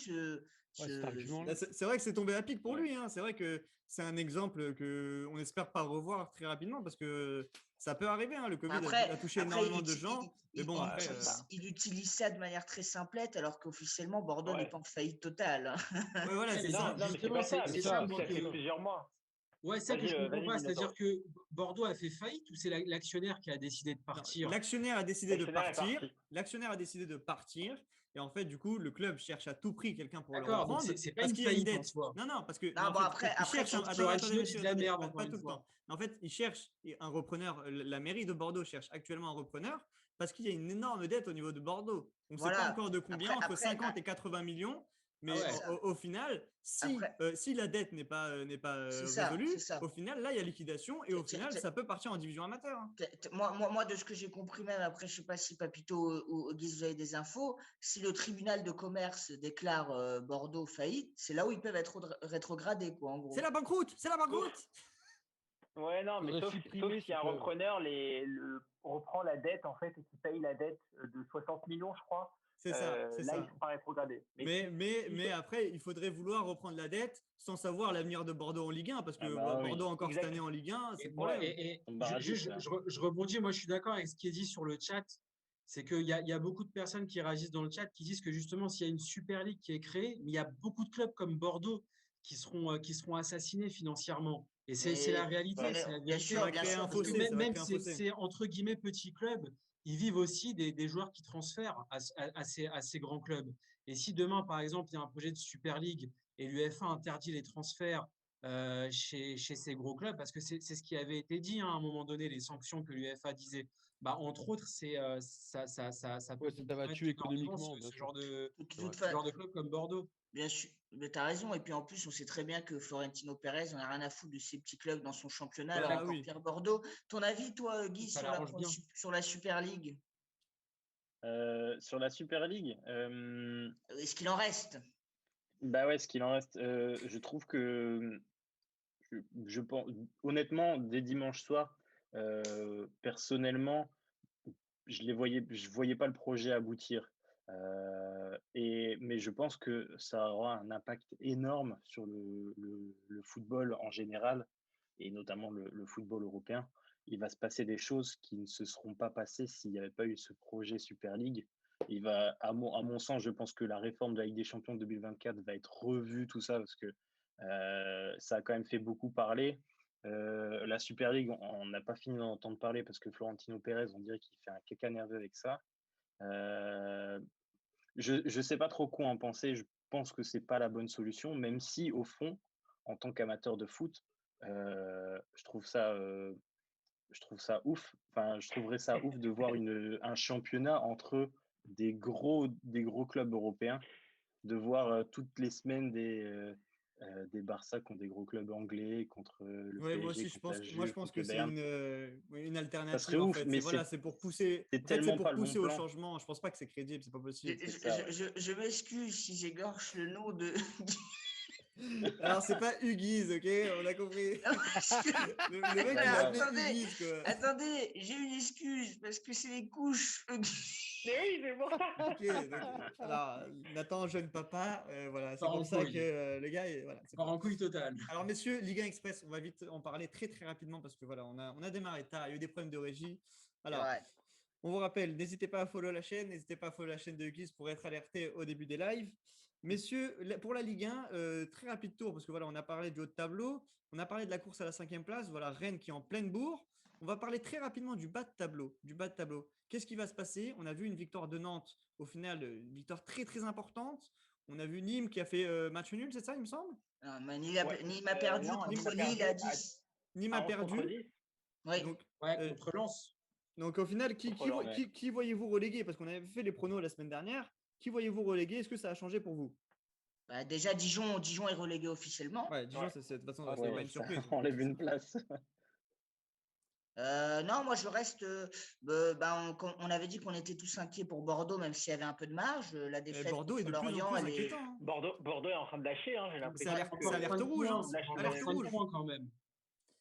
c'est vrai que c'est tombé à pic pour lui. Hein. C'est vrai que c'est un exemple qu'on n'espère pas revoir très rapidement parce que ça peut arriver. Hein. Le Covid a touché énormément de gens. Il utilise ça de manière très simplette alors qu'officiellement, Bordeaux n'est pas en faillite totale. Ouais, voilà, c'est ça. C'est ça fait plusieurs mois. Ouais, c'est ça que Vas-y, je comprends vas-y, pas. Minotauro. C'est-à-dire que Bordeaux a fait faillite ou c'est l'actionnaire qui a décidé de Non, partir? l'actionnaire a décidé de L'actionnaire est partir. parti. L'actionnaire a décidé de partir. Et en fait, du coup, le club cherche à tout prix quelqu'un pour le D'accord, donc reprendre c'est pas parce une qu'il y a une faillite en dette. soi. Non, parce que Non, en bon, fait, après, il cherche. Donc Attendez, Florentino messieurs, dit de la merde pas encore tout une le fois. temps. En fait, il cherche un repreneur. La mairie de Bordeaux cherche actuellement un repreneur parce qu'il y a une énorme dette au niveau de Bordeaux. On ne sait pas Voilà. encore de combien, Après, entre après, 50 et 80 millions. Mais ouais. au final, Après, si la dette n'est pas c'est résolue, ça. au final, là, il y a liquidation et au final, ça peut partir en division amateur. Hein. Moi, de ce que j'ai compris même, après, je ne sais pas si Papito ou Guise, vous avez des infos, si le tribunal de commerce déclare Bordeaux faillite, c'est là où ils peuvent être rétrogradés, quoi, en gros. C'est la banqueroute, c'est la banqueroute. Ouais, non, mais Faudrait sauf supprimer si un ce- repreneur reprend la dette, en fait, et qui paye la dette de 60 millions, je crois. C'est ça, c'est Là, ça. ils ne sont pas rétrogradés. Mais après, il faudrait vouloir reprendre la dette sans savoir l'avenir de Bordeaux en Ligue 1, parce que Ah bah oui. Bordeaux encore cette Exact. année en Ligue 1, c'est Et le moi, problème. et On barragiste, là. je rebondis, moi je suis d'accord avec ce qui est dit sur le chat. C'est qu'il y a beaucoup de personnes qui réagissent dans le chat qui disent que justement, s'il y a une Super League qui est créée, mais il y a beaucoup de clubs comme Bordeaux qui seront assassinés financièrement. Et c'est la réalité, c'est la Bien vérité. sûr, Ça va bien créer sûr. un parce que fossé, ça va Même créer un si fossé. c'est entre guillemets petits clubs, ils vivent aussi des joueurs qui transfèrent à ces grands clubs. Et si demain, par exemple, il y a un projet de Super League et l'UEFA interdit les transferts chez ces gros clubs, parce que c'est ce qui avait été dit hein, à un moment donné, les sanctions que l'UEFA disait, bah, entre autres, ça peut Ouais, ça va compromettre tuer énormément économiquement, bien ce sûr. genre de, toute ce fa- genre de club comme Bordeaux. Bien sûr, mais tu as raison. Et puis en plus, on sait très bien que Florentino Pérez, on n'a rien à foutre de ces petits clubs dans son championnat, Voilà. là, Ah encore oui. pire Bordeaux. Ton avis, toi, Guy, Ça l'arrange bien. sur la Super League? Sur la Super League, Est-ce qu'il en reste? bah ouais, ce qu'il en reste, je trouve que je pense honnêtement, dès dimanche soir, personnellement, je voyais pas le projet aboutir. Mais je pense que ça aura un impact énorme sur le football en général et notamment le football européen. Il va se passer des choses qui ne se seront pas passées s'il n'y avait pas eu ce projet Super League. À mon sens, je pense que la réforme de la Ligue des Champions 2024 va être revue, tout ça, parce que ça a quand même fait beaucoup parler. La Super League, on n'a pas fini d'en entendre parler parce que Florentino Pérez, on dirait qu'il fait un caca nerveux avec ça. Je ne sais pas trop quoi en penser. Je pense que c'est pas la bonne solution, même si au fond, en tant qu'amateur de foot, je trouve ça ouf. Enfin, je trouverais ça ouf de voir un championnat entre des gros clubs européens, de voir toutes les semaines des Barça contre des gros clubs anglais, contre le Ouais, moi PSG, aussi, contre la je Juve, pense contre que le c'est Bayern. une Ça alternative serait en ouf, fait. mais C'est pour pousser. c'est En fait, c'est tellement pour pas le bon pousser au plan. changement. Je pense pas que c'est crédible, c'est pas possible. Je m'excuse si j'égorge le nom de. Alors, c'est pas Huguise, ok? On a compris. Le mec, il a appelé Attendez, Huguise, quoi. attendez, j'ai une excuse parce que c'est les couches. Mais oui, c'est bon. Ok, donc, alors, Nathan, jeune papa, voilà, c'est Part en pour ça couille. que le gars, voilà. c'est Part bon. en couille totale. Alors, messieurs, Ligue 1 Express, on va vite en parler très très rapidement parce que voilà, on a démarré tard, il y a eu des problèmes de régie. Alors, Ouais. on vous rappelle, n'hésitez pas à follow la chaîne, n'hésitez pas à follow la chaîne de Guise pour être alerté au début des lives. Messieurs, pour la Ligue 1, très rapide tour parce que voilà, on a parlé du haut de tableau, on a parlé de la course à la 5e place, voilà, Rennes qui est en pleine bourre. On va parler très rapidement du bas de tableau. Qu'est-ce qui va se passer? On a vu une victoire de Nantes, au final, une victoire très très importante. On a vu Nîmes qui a fait match nul, c'est ça, il me semble? Non, mais Nîmes a Ouais. perdu Non, contre Nîmes a Lille perdu à à 10. Nîmes a 11 contre perdu. 10. Oui. Donc, Ouais, contre Lens. donc au final, Contre Lens, ouais. qui voyez-vous relégué? Parce qu'on avait fait les pronos la semaine dernière. Qui voyez-vous relégué? Est-ce que ça a changé pour vous? Bah, déjà, Dijon est relégué officiellement. Ouais, Dijon, Ouais. de toute façon, Ah, c'est ouais, pas une Ça surprise. enlève une place. Non, moi je reste. On avait dit qu'on était tous inquiets pour Bordeaux, même s'il y avait un peu de marge. La défaite Bordeaux est contre de plus en Lorient, plus elle est. inquiétant. Hein. Bordeaux est en train de lâcher, hein, j'ai l'impression. C'est alerte rouge. Hein. Alerte Alerte rouge. quand même.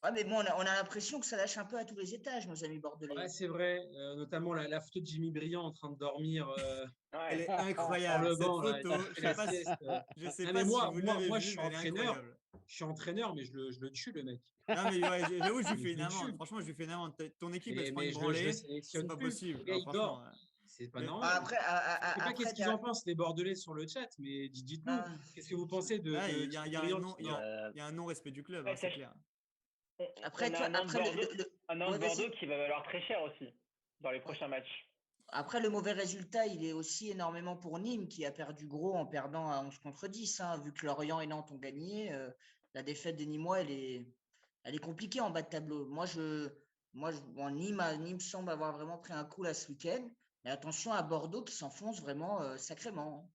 Ouais, mais bon, on a l'impression que ça lâche un peu à tous les étages, nos amis bordelais. Ouais, c'est vrai. Notamment la photo de Jimmy Briand en train de dormir Elle Ouais. est sur incroyable, le cette banc. là, photo. il fait Je sais la pas, sieste. je sais Ah, pas mais si vous l'avez moi, vu, je suis mais elle est entraîneur. incroyable. Je suis entraîneur, mais je le tue, le mec. Non, mais ouais, j'avoue, je lui Je fais une le amende. tue. Franchement, je lui fais une amende. Ton équipe, elle se prend Mais une je le branlée. sélectionne C'est pas plus. possible. Le gars, Non, il franchement. dort. C'est pas Mais- normal. Après, Je sais pas qu'est-ce qu'ils t'as- en pensent, les Bordelais, sur le chat, mais dites-nous. Ah. Qu'est-ce que vous pensez de Ah, il y a Jimmy un Briand non- qui dort il y a un non-respect du club, Ouais, hein, c'est clair. Après, On tu a vois, un Nantes après, Bordeaux, un Nantes ouais, vas-y. Bordeaux qui va valoir très cher aussi dans les prochains matchs. Après, le mauvais résultat, il est aussi énormément pour Nîmes, qui a perdu gros en perdant à 11 contre 10. Hein. Vu que Lorient et Nantes ont gagné, la défaite des Nîmois, elle est compliquée en bas de tableau. Bon, Nîmes semble avoir vraiment pris un coup là ce week-end. Mais attention à Bordeaux qui s'enfonce vraiment sacrément.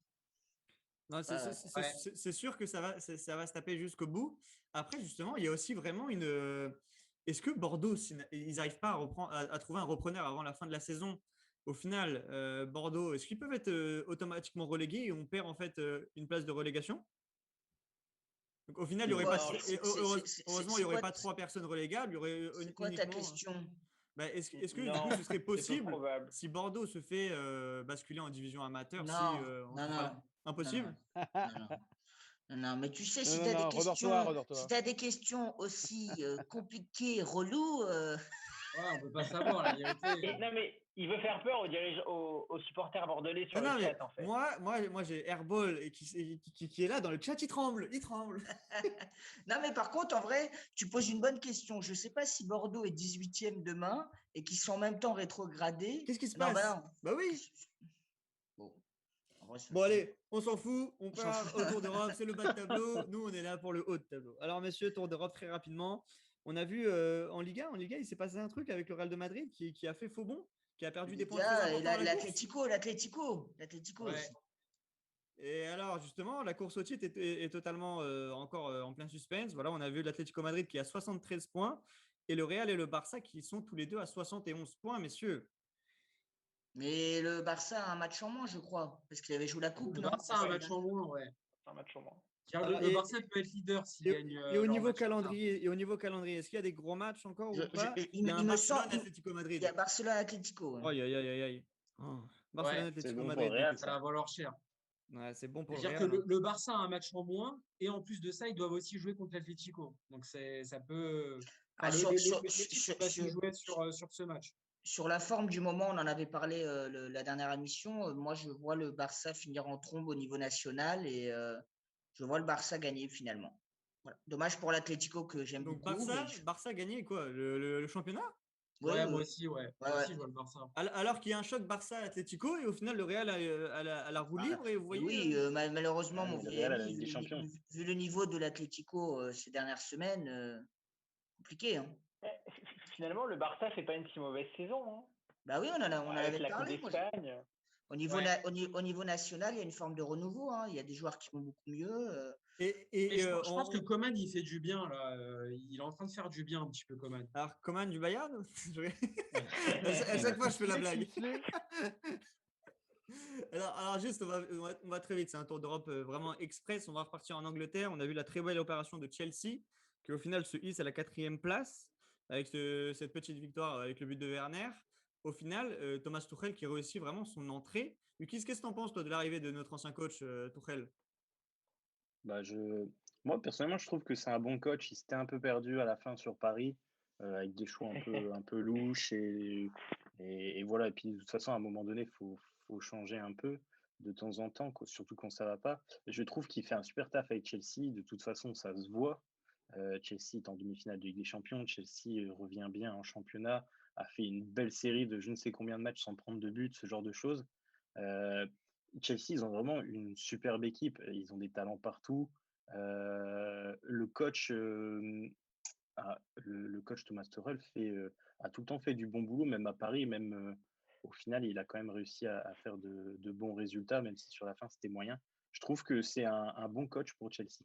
Non, Ouais. c'est sûr que ça va se taper jusqu'au bout. Après, justement, il y a aussi vraiment une. Est-ce que Bordeaux, ils n'arrivent pas à trouver un repreneur avant la fin de la saison? Au final, Bordeaux, est-ce qu'ils peuvent être automatiquement relégués et on perd en fait une place de relégation? Donc, au final, il y aurait pas. Non, Heureusement, il n'y aurait pas 3 personnes relégables. Il y aurait C'est quoi ta uniquement. question? Bah, est-ce que du non, coup, ce serait c'est peu possible probable. si Bordeaux se fait basculer en division amateur, si Non, on non, trouvera non, non, impossible? non, non. Non, mais tu sais, si Non, tu as non, des redors-toi, questions, redors-toi. si tu des questions aussi compliquées, reloues, Ouais, on peut pas savoir la vérité. Non, mais il veut faire peur aux supporters bordelais sur Non, le non, mais chat, en fait. moi j'ai Airball et qui est là dans le chat, il tremble, il tremble. Non, mais par contre, en vrai, tu poses une bonne question. Je ne sais pas si Bordeaux est 18e demain et qu'ils sont en même temps rétrogradés. Qu'est-ce qui se Non, passe? bah non. Bah oui. Bon, en vrai, Bon, allez, on s'en fout, on s'en part fout. au Tour d'Europe, c'est le bas de tableau. Nous, on est là pour le haut de tableau. Alors, messieurs, Tour d'Europe, très rapidement. On a vu en Liga, il s'est passé un truc avec le Real de Madrid qui a fait faux bond, qui a perdu des points très Liga et importants à la course. l'Atlético Ouais. aussi. Et alors, justement, la course au titre est totalement encore en plein suspense. Voilà, on a vu l'Atlético Madrid qui a 73 points et le Real et le Barça qui sont tous les deux à 71 points, messieurs. Mais le Barça a un match en moins, je crois, parce qu'il avait joué la coupe, Le non? Barça a un match en moins, ouais. C'est un match au moins. Alors, Le Barça peut être leader s'il gagne Et au leur niveau match. calendrier, est-ce qu'il y a des gros matchs encore ou pas? Il y a un me semble, Barcelone-Atlético il Madrid. y a Barcelone-Atlético. Aïe, aïe, aïe, aïe, aïe. Oh, Ouais, Barcelone-Atlético c'est bon pour Madrid. le Real, du coup. Ça va valoir cher. Ouais, c'est bon pour le C'est-à-dire que Real. le Barça a un match en moins et en plus de ça, ils doivent aussi jouer contre l'Atlético. Donc ça peut. Ah, Enfin, sur- les sur- titres sur- peuvent se sur- jouer sur ce match. Sur la forme du moment, on en avait parlé la dernière émission. Moi, je vois le Barça finir en trombe au niveau national et je vois le Barça gagner finalement. Voilà. Dommage pour l'Atlético que j'aime Donc beaucoup. Barça a gagné quoi? Le championnat? Oui, Ouais, oui, moi oui. aussi, ouais. Ouais, Moi ouais. aussi, je vois le Barça. Alors qu'il y a un choc Barça-Atlético et au final, le Real a la roue libre et vous Mais voyez. oui, malheureusement, Ouais, mon mais le vieil Real a la ami, Ligue des Champions. vu le niveau de l'Atlético ces dernières semaines, compliqué. Hein. Finalement, le Barça fait pas une si mauvaise saison. Hein. Bah oui, on en Avec avait la Coupe parlé. Moi, d'Espagne. au niveau, Ouais. au niveau national, il y a une forme de renouveau. Hein. Il y a des joueurs qui vont beaucoup mieux. Et je pense que Coman, il fait du bien, là. Il est en train de faire du bien un petit peu, Coman. Alors, Coman du Bayern? À chaque fois, je fais la blague. Alors juste, on va très vite. C'est un tour d'Europe vraiment express. On va repartir en Angleterre. On a vu la très belle opération de Chelsea, qui au final se hisse à la 4e place avec cette petite victoire avec le but de Werner. Au final, Thomas Tuchel qui réussit vraiment son entrée. Qu'est-ce que tu en penses, toi, de l'arrivée de notre ancien coach Tuchel? Bah, moi, personnellement, je trouve que c'est un bon coach. Il s'était un peu perdu à la fin sur Paris, avec des choix un peu louches. Et voilà. Et puis, de toute façon, à un moment donné, faut changer un peu de temps en temps, surtout quand ça va pas. Je trouve qu'il fait un super taf avec Chelsea. De toute façon, ça se voit. Chelsea est en demi-finale de Ligue des Champions. Chelsea revient bien en championnat, a fait une belle série de je ne sais combien de matchs sans prendre de but, ce genre de choses. Euh, Chelsea, ils ont vraiment une superbe équipe. Ils ont des talents partout. Le coach Thomas Tuchel a tout le temps fait du bon boulot, même à Paris, même au final, il a quand même réussi à faire de bons résultats, même si sur la fin, c'était moyen. Je trouve que c'est un bon coach pour Chelsea.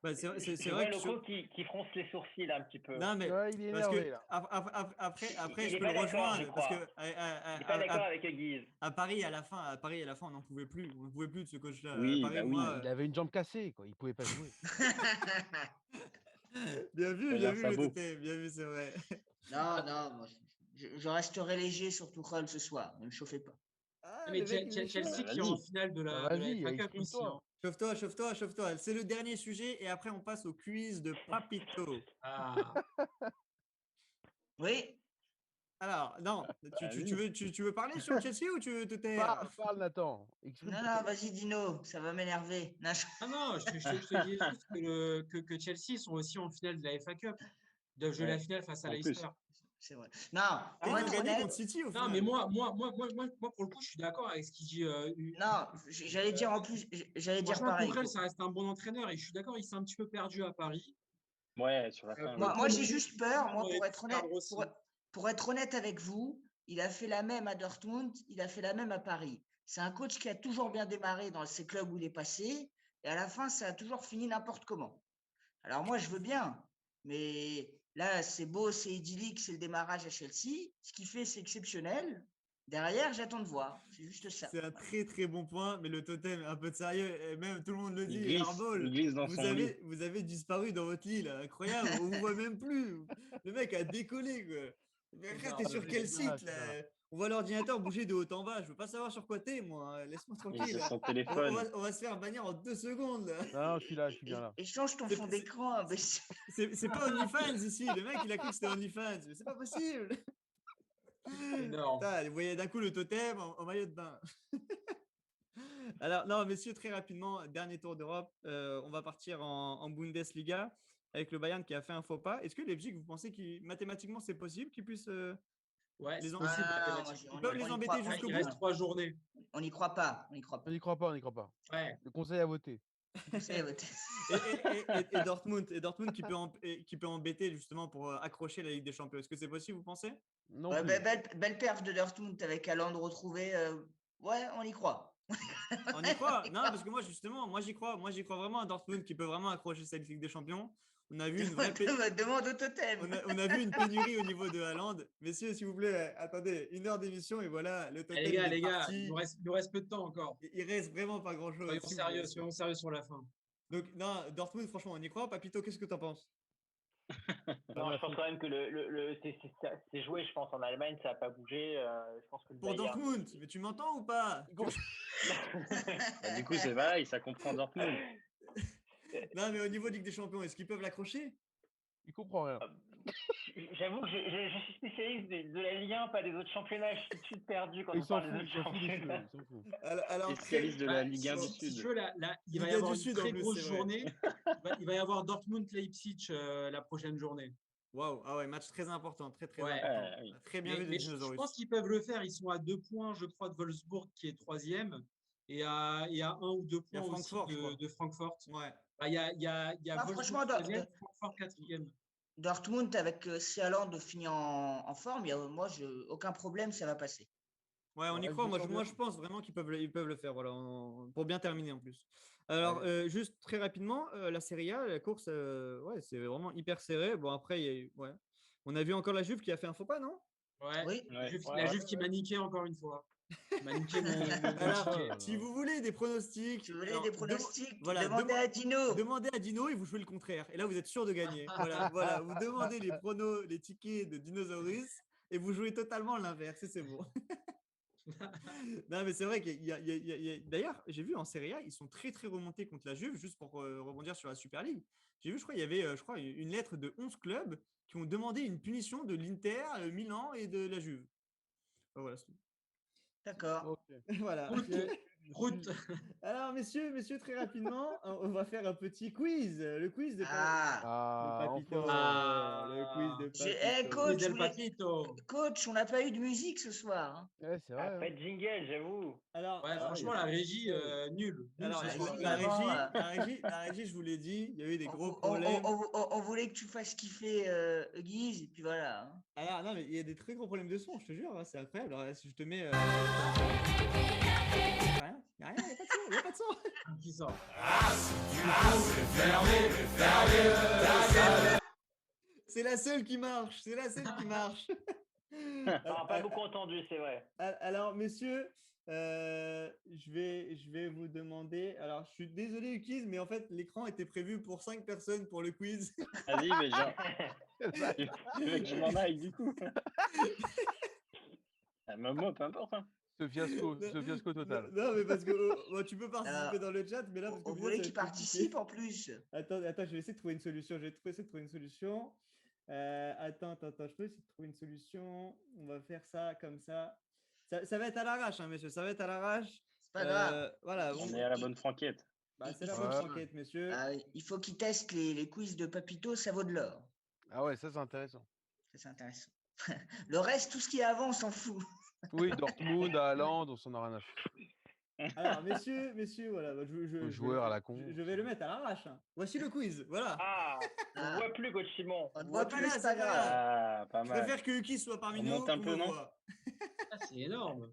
Bah, c'est Je vrai vois que Loco qui fronce les sourcils un petit peu. Non, mais Ouais, il est parce énervé, que là. après Il je est peux pas le d'accord, je rejoindre parce crois. que Il n'est pas d'accord avec Guise. à Paris à la fin, on n'en pouvait plus. On ne pouvait plus de ce coach-là. À Oui, Paris, bah oui. moi, Il avait une jambe cassée, quoi. Il pouvait pas jouer. bien vu, Il avait un sabot. bien vu, c'est vrai. Non, moi, je resterai léger sur Tuchel ce soir. Ne me chauffez pas. Ah, Mais le mec, il est chaud. Chelsea Bah, qui est en vas-y. finale de Bah, la vas-y, FA Cup aussi. exprime-toi. Hein. Chauffe-toi. C'est le dernier sujet et après on passe au quiz de Papito. Ah, Oui, Alors, non, Vas-y. tu veux parler sur Chelsea ou tu veux te taire? Parle, Nathan. non, Exprime-toi. vas-y, Dino, ça va m'énerver. Non, non, je te dis juste que Chelsea sont aussi en finale de la FA Cup. Ils doivent jouer la Ouais. finale face à En plus. Leicester. C'est vrai. Non, Et pour ils ont être gagné honnête, contre City au Non, final. mais moi, pour le coup, je suis d'accord avec ce qu'il dit. non, j'allais dire en plus, j'allais dire Franchement, pareil. Tuchel, ça reste un bon entraîneur et je suis d'accord, il s'est un petit peu perdu à Paris. Ouais, sur la fin. Moi, oui. Moi, j'ai juste peur, moi, aurait pu se perdre aussi. pour être honnête avec vous, il a fait la même à Dortmund, il a fait la même à Paris. C'est un coach qui a toujours bien démarré dans ces clubs où il est passé, et à la fin, ça a toujours fini n'importe comment. Alors moi, je veux bien, mais là, c'est beau, c'est idyllique, c'est le démarrage à Chelsea. Ce qu'il fait, c'est exceptionnel. Derrière, j'attends de voir. C'est juste ça. C'est un très très bon point, mais le totem, un peu de sérieux, et même tout le monde le Il dit, glisse, Arbol, il glisse dans son lit. vous avez disparu dans votre lit, là, incroyable, on vous voit même plus. Le mec a décollé, quoi. Mais C'est frère, ça, t'es on sur a quel vu, site, là? On voit l'ordinateur bouger de haut en bas, je veux pas savoir sur quoi t'es, moi, hein. Laisse-moi Il est tranquille. sur Là. son On téléphone. va se faire bannir en 2 secondes, là. Non, je suis là, je suis bien là. Et change ton C'est- fond c'est- d'écran, imbécile. C'est pas OnlyFans ici, le mec il a cru que c'était OnlyFans, mais c'est pas possible. énorme. Putain, vous voyez d'un coup le totem en maillot de bain. Alors, non, messieurs, très rapidement, dernier tour d'Europe. On va partir en Bundesliga avec le Bayern qui a fait un faux pas. Est-ce que Leipzig, vous pensez que mathématiquement c'est possible qu'ils puissent Ouais, les c'est en- possible. Ah, non, mathématiquement. Ils peuvent les embêter Ouais, jusqu'au il bout. reste 3 journées. On n'y croit pas. On n'y croit On pas. n'y croit pas, on n'y croit pas. Ouais. Le conseil à voter. C'est voté. Et Dortmund qui peut embêter justement pour accrocher la Ligue des Champions. Est-ce que c'est possible, vous pensez? Non Ouais, plus. belle perf de Dortmund avec Haaland retrouvé. Ouais, on y croit. On y croit. Non, parce que moi, justement, moi j'y crois vraiment à Dortmund qui peut vraiment accrocher cette Ligue des Champions. On a vu une vraie Demande au totem. on a vu une pénurie au niveau de Haaland. Messieurs, s'il vous plaît, attendez, 1 heure d'émission et voilà, le totem Eh, il est les gars, parti. il nous reste peu de temps encore. Il reste vraiment pas grand-chose. Soyons sérieux sur la fin. Donc, non, Dortmund, franchement, on y croit. Papito, qu'est-ce que t'en penses? Non, je pense quand même que c'est joué, je pense, en Allemagne, ça n'a pas bougé. Je pense que le Pour Bayern. Dortmund, mais tu m'entends ou pas? Bah, du coup, c'est pareil, ça comprend Dortmund. Non, mais au niveau de Ligue des Champions, est-ce qu'ils peuvent l'accrocher? Il comprend rien. J'avoue que je suis spécialiste de la Ligue 1, pas des autres championnats. Je suis tout de suite perdu quand Il on s'en parle fout, des il autres s'en fout des cheveux. championnats. Il s'en fout. Alors, Spécialiste de la Ligue 1 du Si tu Sud. veux, il va Ligue y 1 avoir du une Sud, en très plus, grosse c'est vrai. journée. Il va y avoir Dortmund-Leipzig la prochaine journée. waouh, ah ouais, match très important, très Ouais. important. Oui. Très bien vu Mais des je dinosaures. pense qu'ils peuvent le faire. Ils sont à 2 points, je crois, de Wolfsburg qui est 3e et à 1 ou 2 Il y a points aussi Francfort, je crois. de Francfort. Ouais. Il y a Ah, Wolfsburg franchement, 3e, Francfort 4e. Dortmund avec si Haaland finit en forme, moi, aucun problème, ça va passer. Ouais, on y Ouais, croit. je me sens Moi, bien. je pense vraiment qu'ils peuvent le faire. Voilà, pour bien terminer en plus. Alors, juste très rapidement, la Serie A, la course, ouais, c'est vraiment hyper serré. Bon, après, ouais. On a vu encore la Juve qui a fait un faux pas, non? Ouais. Oui. Ouais. La Juve qui m'a niqué encore une fois. M'a niqué mon Alors, ticket. si vous voulez des pronostics, Si vous voulez alors, des pronostics, voilà, demandez à Dino. demandez à Dino et vous jouez le contraire. Et là, vous êtes sûr de gagner. Voilà, vous demandez les tickets de Dinosaurus et vous jouez totalement l'inverse. Et c'est bon. Non, mais c'est vrai qu'il y a- D'ailleurs, j'ai vu en Serie A, ils sont très très remontés contre la Juve, juste pour rebondir sur la Super League. J'ai vu, je crois, il y avait une lettre de 11 clubs qui ont demandé une punition de l'Inter, Milan et de la Juve. Voilà, c'est tout. D'accord. Ok. Voilà. Route. Alors, messieurs, très rapidement, on va faire un petit quiz. Le quiz de Ah. Ah, Papito. enfin. Le quiz de J'ai- Papito. coach, Del vous voulez- Papito. Coach, on n'a pas eu de musique ce soir. Hein. Ouais, c'est Ah, vrai. pas hein. de jingle, j'avoue. Alors, Ouais, franchement, la régie, nulle. alors, ce Ah, soir. la la régie, je vous l'ai dit, il y a eu des gros On problèmes. voulait que tu fasses kiffer Guise, et puis voilà. Hein. Alors, non, mais il y a des très gros problèmes de son, je te jure, hein, c'est incroyable. Alors, si je te mets. Rien, il n'y a pas de son. Qui sort. C'est la seule qui marche, Pas beaucoup entendu, c'est vrai. Alors, messieurs, je vais vous demander. Alors, je suis désolé, Ukiz, mais en fait, l'écran était prévu pour 5 personnes pour le quiz. Vas-y, mais genre. Tu veux que je m'en aille du coup. Moi, peu importe. Hein. Ce fiasco total. Non, mais parce que bon, tu peux participer dans le chat, mais là, parce que On au final, voulait ça va qu'il être compliqué. participe en plus. Attends, je vais essayer de trouver une solution. Attends, je peux essayer de trouver une solution. On va faire ça comme ça. Ça va être à l'arrache, hein, messieurs. Ça va être à l'arrache. C'est pas grave. Voilà. On est à la bonne franquette. Bah, c'est la il bonne faut- franquette, messieurs. Ah, il faut qu'il teste les quiz de Papito, ça vaut de l'or. Ah ouais, ça c'est intéressant. Ça, c'est intéressant. Le reste, tout ce qui est avant, on s'en fout. Oui, Dortmund, Haaland, on s'en a rien à foutre. Alors, messieurs, voilà, bah, Le joueur à la con. je vais le mettre à l'arrache, hein. Voici le quiz, voilà. Ah, on ne Ah. voit plus, coach Simon. On ne On voit voit plus, plus. c'est pas c'est pas grave. Ah, pas Je mal. préfère que Uki soit parmi On nous, monte un qu'on peu, me non voit. Ah, c'est énorme.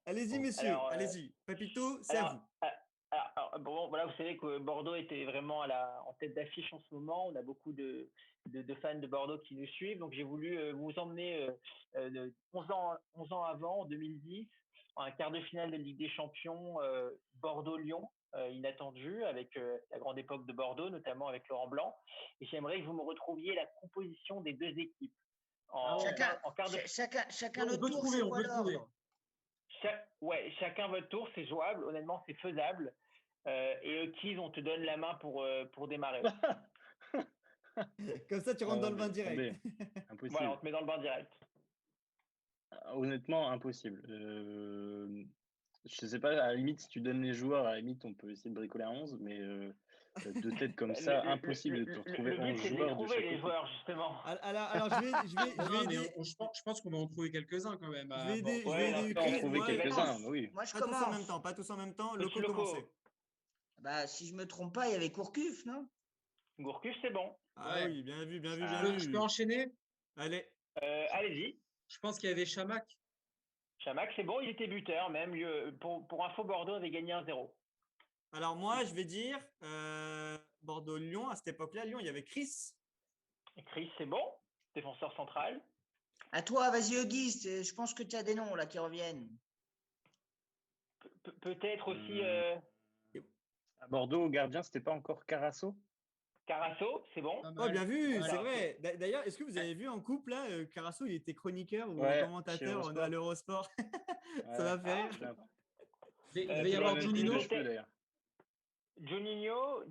Allez-y, Bon, messieurs, alors, allez-y. Papito, c'est à vous. Bon, voilà, vous savez que Bordeaux était vraiment en tête d'affiche en ce moment. On a beaucoup de fans de Bordeaux qui nous suivent. Donc, j'ai voulu vous emmener 11 ans avant, en 2010, en un quart de finale de Ligue des Champions, Bordeaux-Lyon, inattendu, avec la grande époque de Bordeaux, notamment avec Laurent Blanc. Et j'aimerais que vous me retrouviez la composition des deux équipes. Ah ouais. En quart de Chacun On notre peut tour, trouver, c'est on quoi peut trouver. l'ordre? chacun votre tour, c'est jouable. Honnêtement, c'est faisable. Et Keys, on te donne la main pour démarrer. Comme ça, tu rentres dans le bain direct. Attendez, impossible. Voilà, on te met dans le bain direct. Honnêtement, impossible. Je sais pas, à la limite, si tu donnes les joueurs, à la limite, on peut essayer de bricoler un 11, mais deux têtes comme ça, impossible de te retrouver Le but, 11 c'est de les joueurs de trouver, chaque les côté. joueurs, justement. Alors, je vais Non, mais aider. je pense qu'on va en trouver quelques-uns quand même. Je vais aider, Bordeaux. je vais Ouais, aider non, On Uki. trouver Moi, quelques-uns, oui. Moi, je pas tous en commence. même temps, pas tous en même temps. Petit Loco, Loco. commencez. Bah, si je me trompe pas, il y avait Courcuff, non? Gourcuff, c'est bon. Ah Ouais. oui, bien vu, bien vu, Ah. bien Je vu. peux enchaîner? Allez. Allez-y. Je pense qu'il y avait Chamac. Chamac, c'est bon, il était buteur même. Pour info, Bordeaux avait gagné 1-0. Alors moi, je vais dire Bordeaux-Lyon. À cette époque-là, Lyon, il y avait Chris. Et Chris, c'est bon. Défenseur central. À toi, vas-y, Auguste. Je pense que tu as des noms là qui reviennent. Peut-être aussi À Bordeaux, au gardien, c'était pas encore Carasso? Carasso, c'est bon. Pas Oh, mal. bien vu, Pas c'est mal. vrai. D'ailleurs, est-ce que vous avez vu en couple là, Carasso, il était chroniqueur ou Ouais, commentateur chez à Eurosport. l'Eurosport. Ça Ouais. m'a fait rire. J'ai un- Il va y toujours avoir la même Juninho. coupe de cheveux, d'ailleurs. Juninho,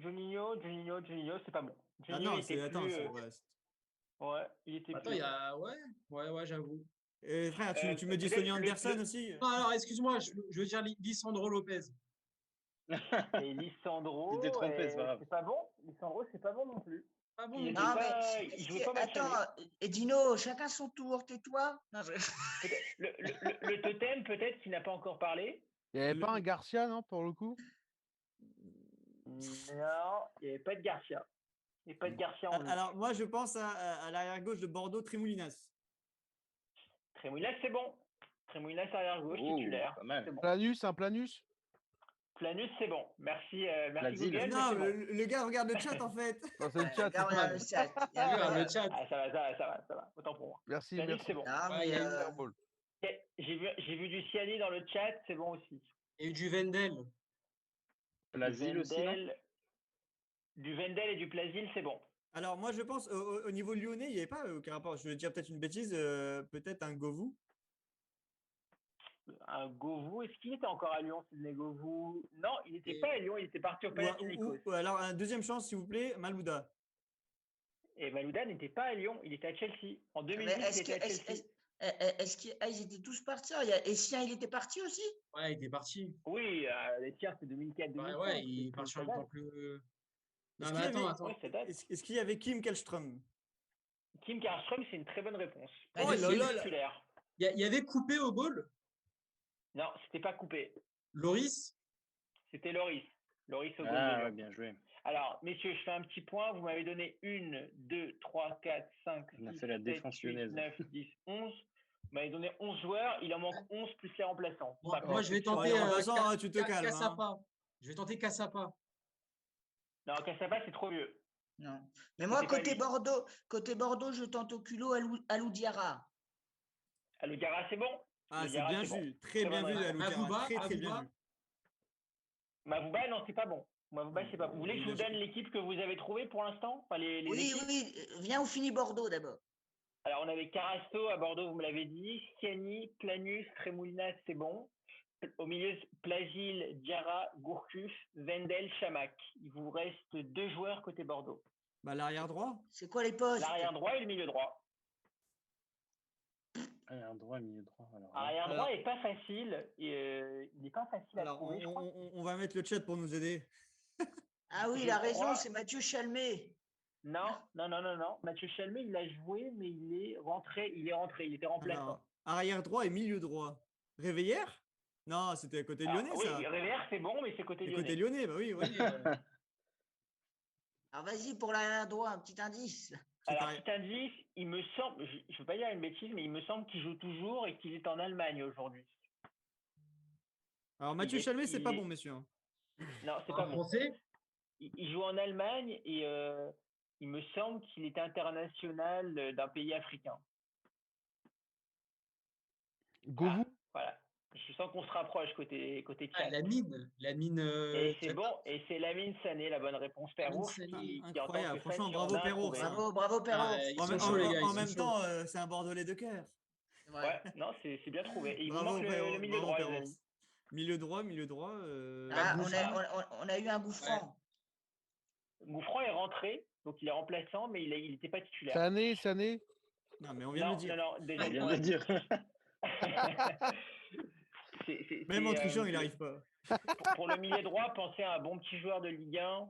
c'est pas bon. Ah Juninho, non, il était attends, plus, ouais. ouais, il était Attends, plus. il y a. Ouais, j'avoue. Frère, tu me dis peut-être Sonny Anderson aussi? Non, alors, excuse-moi, je veux dire Lisandro Lopez. Et Lisandro, Tu t'es trompé, c'est pas grave. c'est pas bon. Lisandro, c'est pas bon non plus. Pas bon. Il était Non, pas, mais il jouait pas match attends, aller. Dino, chacun son tour, tais-toi. Non, Le totem, peut-être, qui n'a pas encore parlé. Il n'y avait pas un Garcia, non, pour le coup? Non, il n'y avait pas de Garcia. Il n'y avait pas de Garcia en ligne. Alors moi, je pense à l'arrière-gauche de Bordeaux, Trémoulinas. Trémoulinas, c'est bon. Trémoulinas arrière-gauche, Oh, titulaire. pas mal. C'est bon. Planus, un Planus? Planus, c'est bon. Merci Plasil. Google, mais Non, c'est bon. le gars regarde le chat en fait. Non, c'est le chat. Regarde c'est pas- le chat. Regarde le chat. Ah, ça va. Autant pour moi. Merci, Planus, merci. c'est bon. Non, Ouais, mais il y a eu Super Bowl. J'ai vu du Ciani dans le chat, c'est bon aussi. Il y a eu du Vendel. Plasil aussi, non? Du Vendel et du Plasil, c'est bon. Alors moi, je pense au niveau lyonnais, il n'y avait pas aucun rapport. Je vais dire peut-être une bêtise, peut-être un Govou. Un Govou, est-ce qu'il était encore à Lyon, Sidney Govou? Non, il n'était Et- pas à Lyon, il était parti au Panathinaikos. Ou alors un deuxième chance, s'il vous plaît, Malouda. Et Malouda n'était pas à Lyon, il était à Chelsea. En Mais 2010, est-ce il était à Chelsea. qu'ils étaient tous partis? Essien, il était parti aussi? Ouais, il était parti. Oui, les tiers, c'est 2004, 2005. Ouais, il part sur un temps plus. Non, mais attends. Ouais, ça date. Est-ce qu'il y avait Kim Kallström? Kim Karlström, c'est une très bonne réponse. Oh Il là est là là. titulaire. Il y avait coupé au goal. Non, c'était pas coupé. Loris. C'était Loris. Loris au goal de Ah, Lyon. ouais, bien joué. Alors, messieurs, je fais un petit point. Vous m'avez donné 1, 2, 3, 4, 5, On a 6, fait la 7, défense 8, lyonnaise. 9, 10, 11. Vous m'avez donné 11 joueurs. Il en manque 11 plus les remplaçants. Moi, je vais tenter. Ouais, en passant, tu te calmes. Hein. Cassapa. Je vais tenter Cassapa. Non, Cassapa, c'est trop vieux. Non. Mais moi, C'était pas côté Bordeaux, je tente au culot Alou Diarra. Le Gara, c'est bon. Ah, Le c'est Diarra, bien c'est bon. vu. Très bien bonne vu, réponse. Aloutiara. Très bien Avouba. vu. Mavouba, non, c'est pas bon. Mavouba, c'est pas bon. Vous voulez que je vous donne l'équipe que vous avez trouvée pour l'instant? Enfin, les Oui, équipes. oui, viens où finit Bordeaux d'abord. Alors, on avait Carasso à Bordeaux, vous me l'avez dit. Sciani, Planus, Trémoulinas, c'est bon. Au milieu, Plasil, Diarra, Gourcuff, Vendel, Chamac. Il vous reste 2 joueurs côté Bordeaux. Bah, l'arrière droit. C'est quoi les postes? L'arrière droit et le milieu droit. Arrière droit, milieu droit. Alors, Arrière Alors- droit n'est pas facile. Il n'est pas facile à Alors, trouver, je crois. on va mettre le chat pour nous aider. Ah oui, Je il a raison, crois- c'est Mathieu Chalmé. Non. Mathieu Chalmé, il a joué, mais il est rentré. Il était remplaçant. Alors, arrière droit et milieu droit. Réveillère? Non, c'était côté lyonnais, Oui, ça. Réveillère, c'est bon, mais c'est côté Et lyonnais. côté lyonnais, bah oui, oui. Alors vas-y pour l'arrière droit, un petit indice. Alors, petit indice, il me semble, je ne veux pas dire une bêtise, mais il me semble qu'il joue toujours et qu'il est en Allemagne aujourd'hui. Alors, Mathieu Il est- Chalmé, c'est il pas est- bon, messieurs. Non, c'est En pas bon. français? Il joue en Allemagne et il me semble qu'il était international d'un pays africain. Govou? Voilà. Je sens qu'on se rapproche côté Ah, Tchad. la mine. Et c'est Tchad. bon, et c'est Lamine Sané, la bonne réponse. Père Sané. qui en tant Incroyable. que Franchement, fan bravo, girondin, a Perrault, trouvé. ça. Bravo Perrault. Ah, ils En, sont en- chauds, les gars. en Ils même sont temps, chauds. c'est un Bordelais de cœur. Ouais, non, c'est bien trouvé. Et il vous Bravo, manque Perrault, le milieu bravo, droit, les Perrault. amis. Milieu droit. Ah, Gouffran. on a eu un Gouffran. Gouffran est rentré, donc il est remplaçant, mais il n'était pas titulaire. Sané? Non, mais on vient de le dire. Non, déjà, On vient de le dire. Même en trichant, il n'arrive pas. Pour le milieu droit, pensez à un bon petit joueur de Ligue 1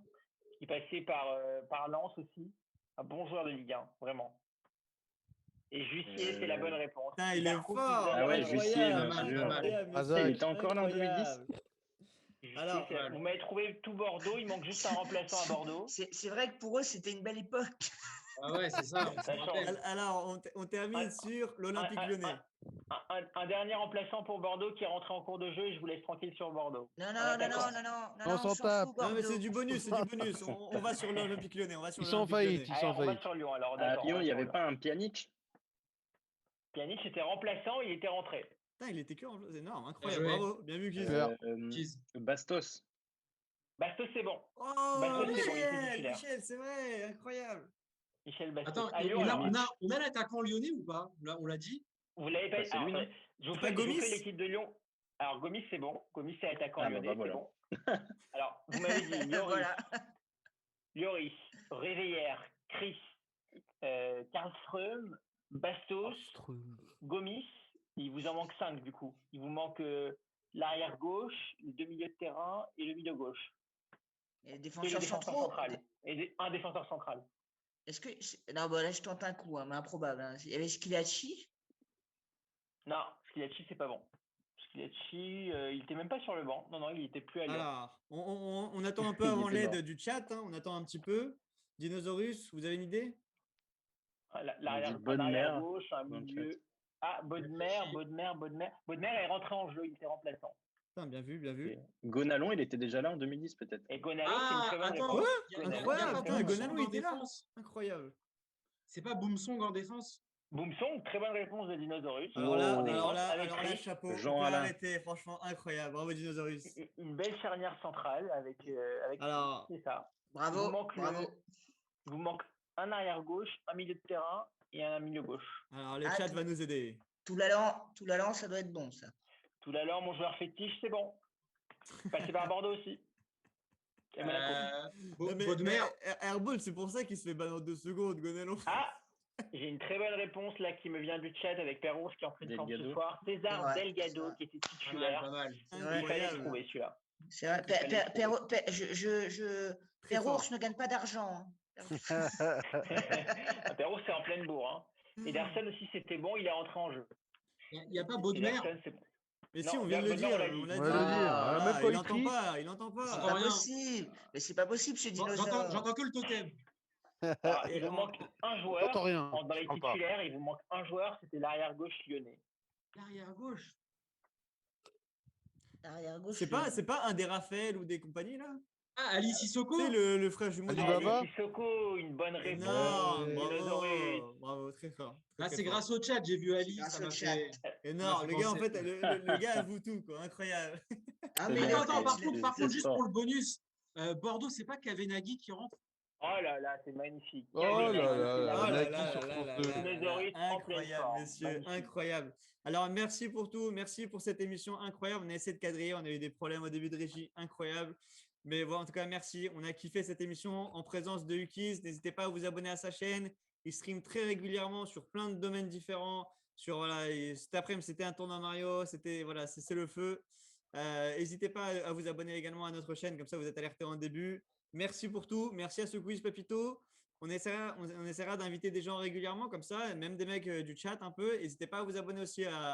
qui passait par Lens aussi. Un bon joueur de Ligue 1, vraiment. Et Jussier, c'est la bonne réponse. Putain, il est Darkou qui fort. vous donne Ah la ouais, bonne Jussier, réponse. monsieur. Incroyable, Hazard. monsieur. Il était encore là en 2010. Incroyable. Jussier, Alors, vous m'avez trouvé tout Bordeaux, il manque juste un remplaçant à Bordeaux. C'est vrai que pour eux, c'était une belle époque. Ah ouais, c'est ça. On Ça s'en rappelle. Alors, on termine sur l'Olympique Lyonnais. Un dernier remplaçant pour Bordeaux qui est rentré en cours de jeu et je vous laisse tranquille sur Bordeaux. Non, On on s'en s'en tape. fout, Non, mais Bordeaux. c'est du bonus. On va sur l'Olympique Lyonnais. Ils sont en faillite. Allez, on va sur Lyon alors. À D'accord, Lyon, on va il n'y sur avait Lyon. pas un Pjanic? Pjanic était remplaçant, il était rentré. Putain, il était que en c'est énorme, incroyable. Bien joué. Bravo, bien vu, Guise. Super. Cheese. Bastos. Bastos, c'est bon. Oh, Bastos, c'est bon, il était titulaire. Michel, c'est vrai, incroyable. Michel Bastos. Attends, À et Lyon, alors, on a l'attaquant lyonnais ou pas? On l'a dit? vous l'avez pas Bah, c'est alors, lui, non je vous C'est pas fais Gomis l'équipe de Lyon. Alors, Gomis, c'est bon. Gomis, c'est attaquant Ah, bah, lyonnais, voilà. c'est bon. Alors, vous m'avez dit Lloris, Voilà. Réveillère, Chris, Karlström, Bastos, Gomis. Il vous en manque 5 du coup. Il vous manque l'arrière gauche, les deux milieux de terrain et le milieu gauche. Et les Et le défenseurs défenseur centraux. central. Et un défenseur central. Est-ce que. Non, bah là, je tente un coup, hein, mais improbable. Hein. Il y avait Schilacci. Non, Schillaci, c'est pas bon. Schillaci, il était même pas sur le banc. Non, il était plus à Lyon. Alors, on attend un peu Il avant était l'aide mort. du chat. On attend un petit peu. Dinosaurus, vous avez une idée? L'arrière dit Bodmer gauche, un dans le milieu. Ah, Bodmer est rentré en jeu, il était remplaçant. Putain, bien vu, bien vu. Et Gonalon, il était déjà là en 2010 peut-être. Et Gonalo, c'est une Ah, très bonne attends. réponse. Il y a Incroyable, pas putain, Boumsong Gonalou, il en était là. défense. Incroyable. C'est pas Boumsong en défense? Boumsong, très bonne réponse de Dinosaurus. Alors là, En Oh. défense, avec Chris. chapeau. Jean on peut Alain. arrêter, franchement, incroyable. Bravo, Dinosaurus. Une belle charnière centrale avec Alors, c'est ça. Bravo. vous manque Bravo. Il vous manque un arrière gauche, un milieu de terrain et un milieu gauche. alors le Ah, chat tout- va nous aider. Tout l'allant, ça doit être bon, ça. Tout l'heure, mon joueur fétiche, c'est bon. Passé par Bordeaux aussi. Et Monaco. Non, mais Bodmer. Airball, c'est pour ça qu'il se fait ban en 2 secondes, Gonalon. Ah, j'ai une très bonne réponse là qui me vient du chat avec Perros qui est en pleine forme ce Delgado. soir. César Ouais, Delgado ça. qui était Pas mal, titulaire. pas mal. Il fallait Incroyable. le trouver celui-là. C'est vrai. Il fallait Très Perrours fort. ne gagne pas d'argent. Hein. Perros c'est en pleine bourre. Hein. Ederson aussi c'était bon, il est rentré en jeu. Il n'y a pas Bodmer. Ederson, c'est bon. Mais si, Non, on vient de le Bodmer, dire. on l'a dit. On l'a On dit. va le dire. Ah, Même quand il il entend crie. pas, il entend C'est pas. pas rien. possible. Mais c'est pas possible chez Dinosaure. J'entends que le totem. Alors, il Et vous en- manque un joueur. J'entends rien. Dans les J'entends pas. titulaires, il vous manque un joueur, c'était l'arrière gauche lyonnais. L'arrière gauche. Arrière gauche. C'est pas un des Raphaël ou des compagnies, là? Ah, Ali Sissoko. C'est le frère jumeau Ali de Baba. Ali Sissoko, une bonne réponse. Énorme, Dinosaurus. bravo, très fort. Ah, très c'est fort. grâce au chat, j'ai vu Ali. Grâce Ça au m'a chat. fait. Énorme, m'a le fait gars, en penser. fait, le gars avoue tout, quoi. Incroyable. Ah, Mais mais Attends, le- attends, par le- contre, juste fort. pour le bonus, Bordeaux, c'est pas Kavenaghi qui rentre. Oh là là, c'est magnifique. Oh Kavenaghi, là c'est là là, Oh là Nagui là sur là France là 2. là là là. Dinosaurus en pleine Incroyable, forme. messieurs, Magnifique. incroyable. Alors, merci pour tout, merci pour cette émission incroyable. On a essayé de cadrer, on a eu des problèmes au début de régie, incroyable. Mais voilà, en tout cas, merci. On a kiffé cette émission en présence de Ukiz. N'hésitez pas à vous abonner à sa chaîne. Il stream très régulièrement sur plein de domaines différents. Voilà, cet après-midi, c'était un tournoi Mario. C'était voilà, c'est le feu. N'hésitez pas à vous abonner également à notre chaîne, comme ça vous êtes alertés en début. Merci pour tout. Merci à ce quiz, Papito. on essaiera d'inviter des gens régulièrement comme ça, même des mecs du chat un peu. N'hésitez pas à vous abonner aussi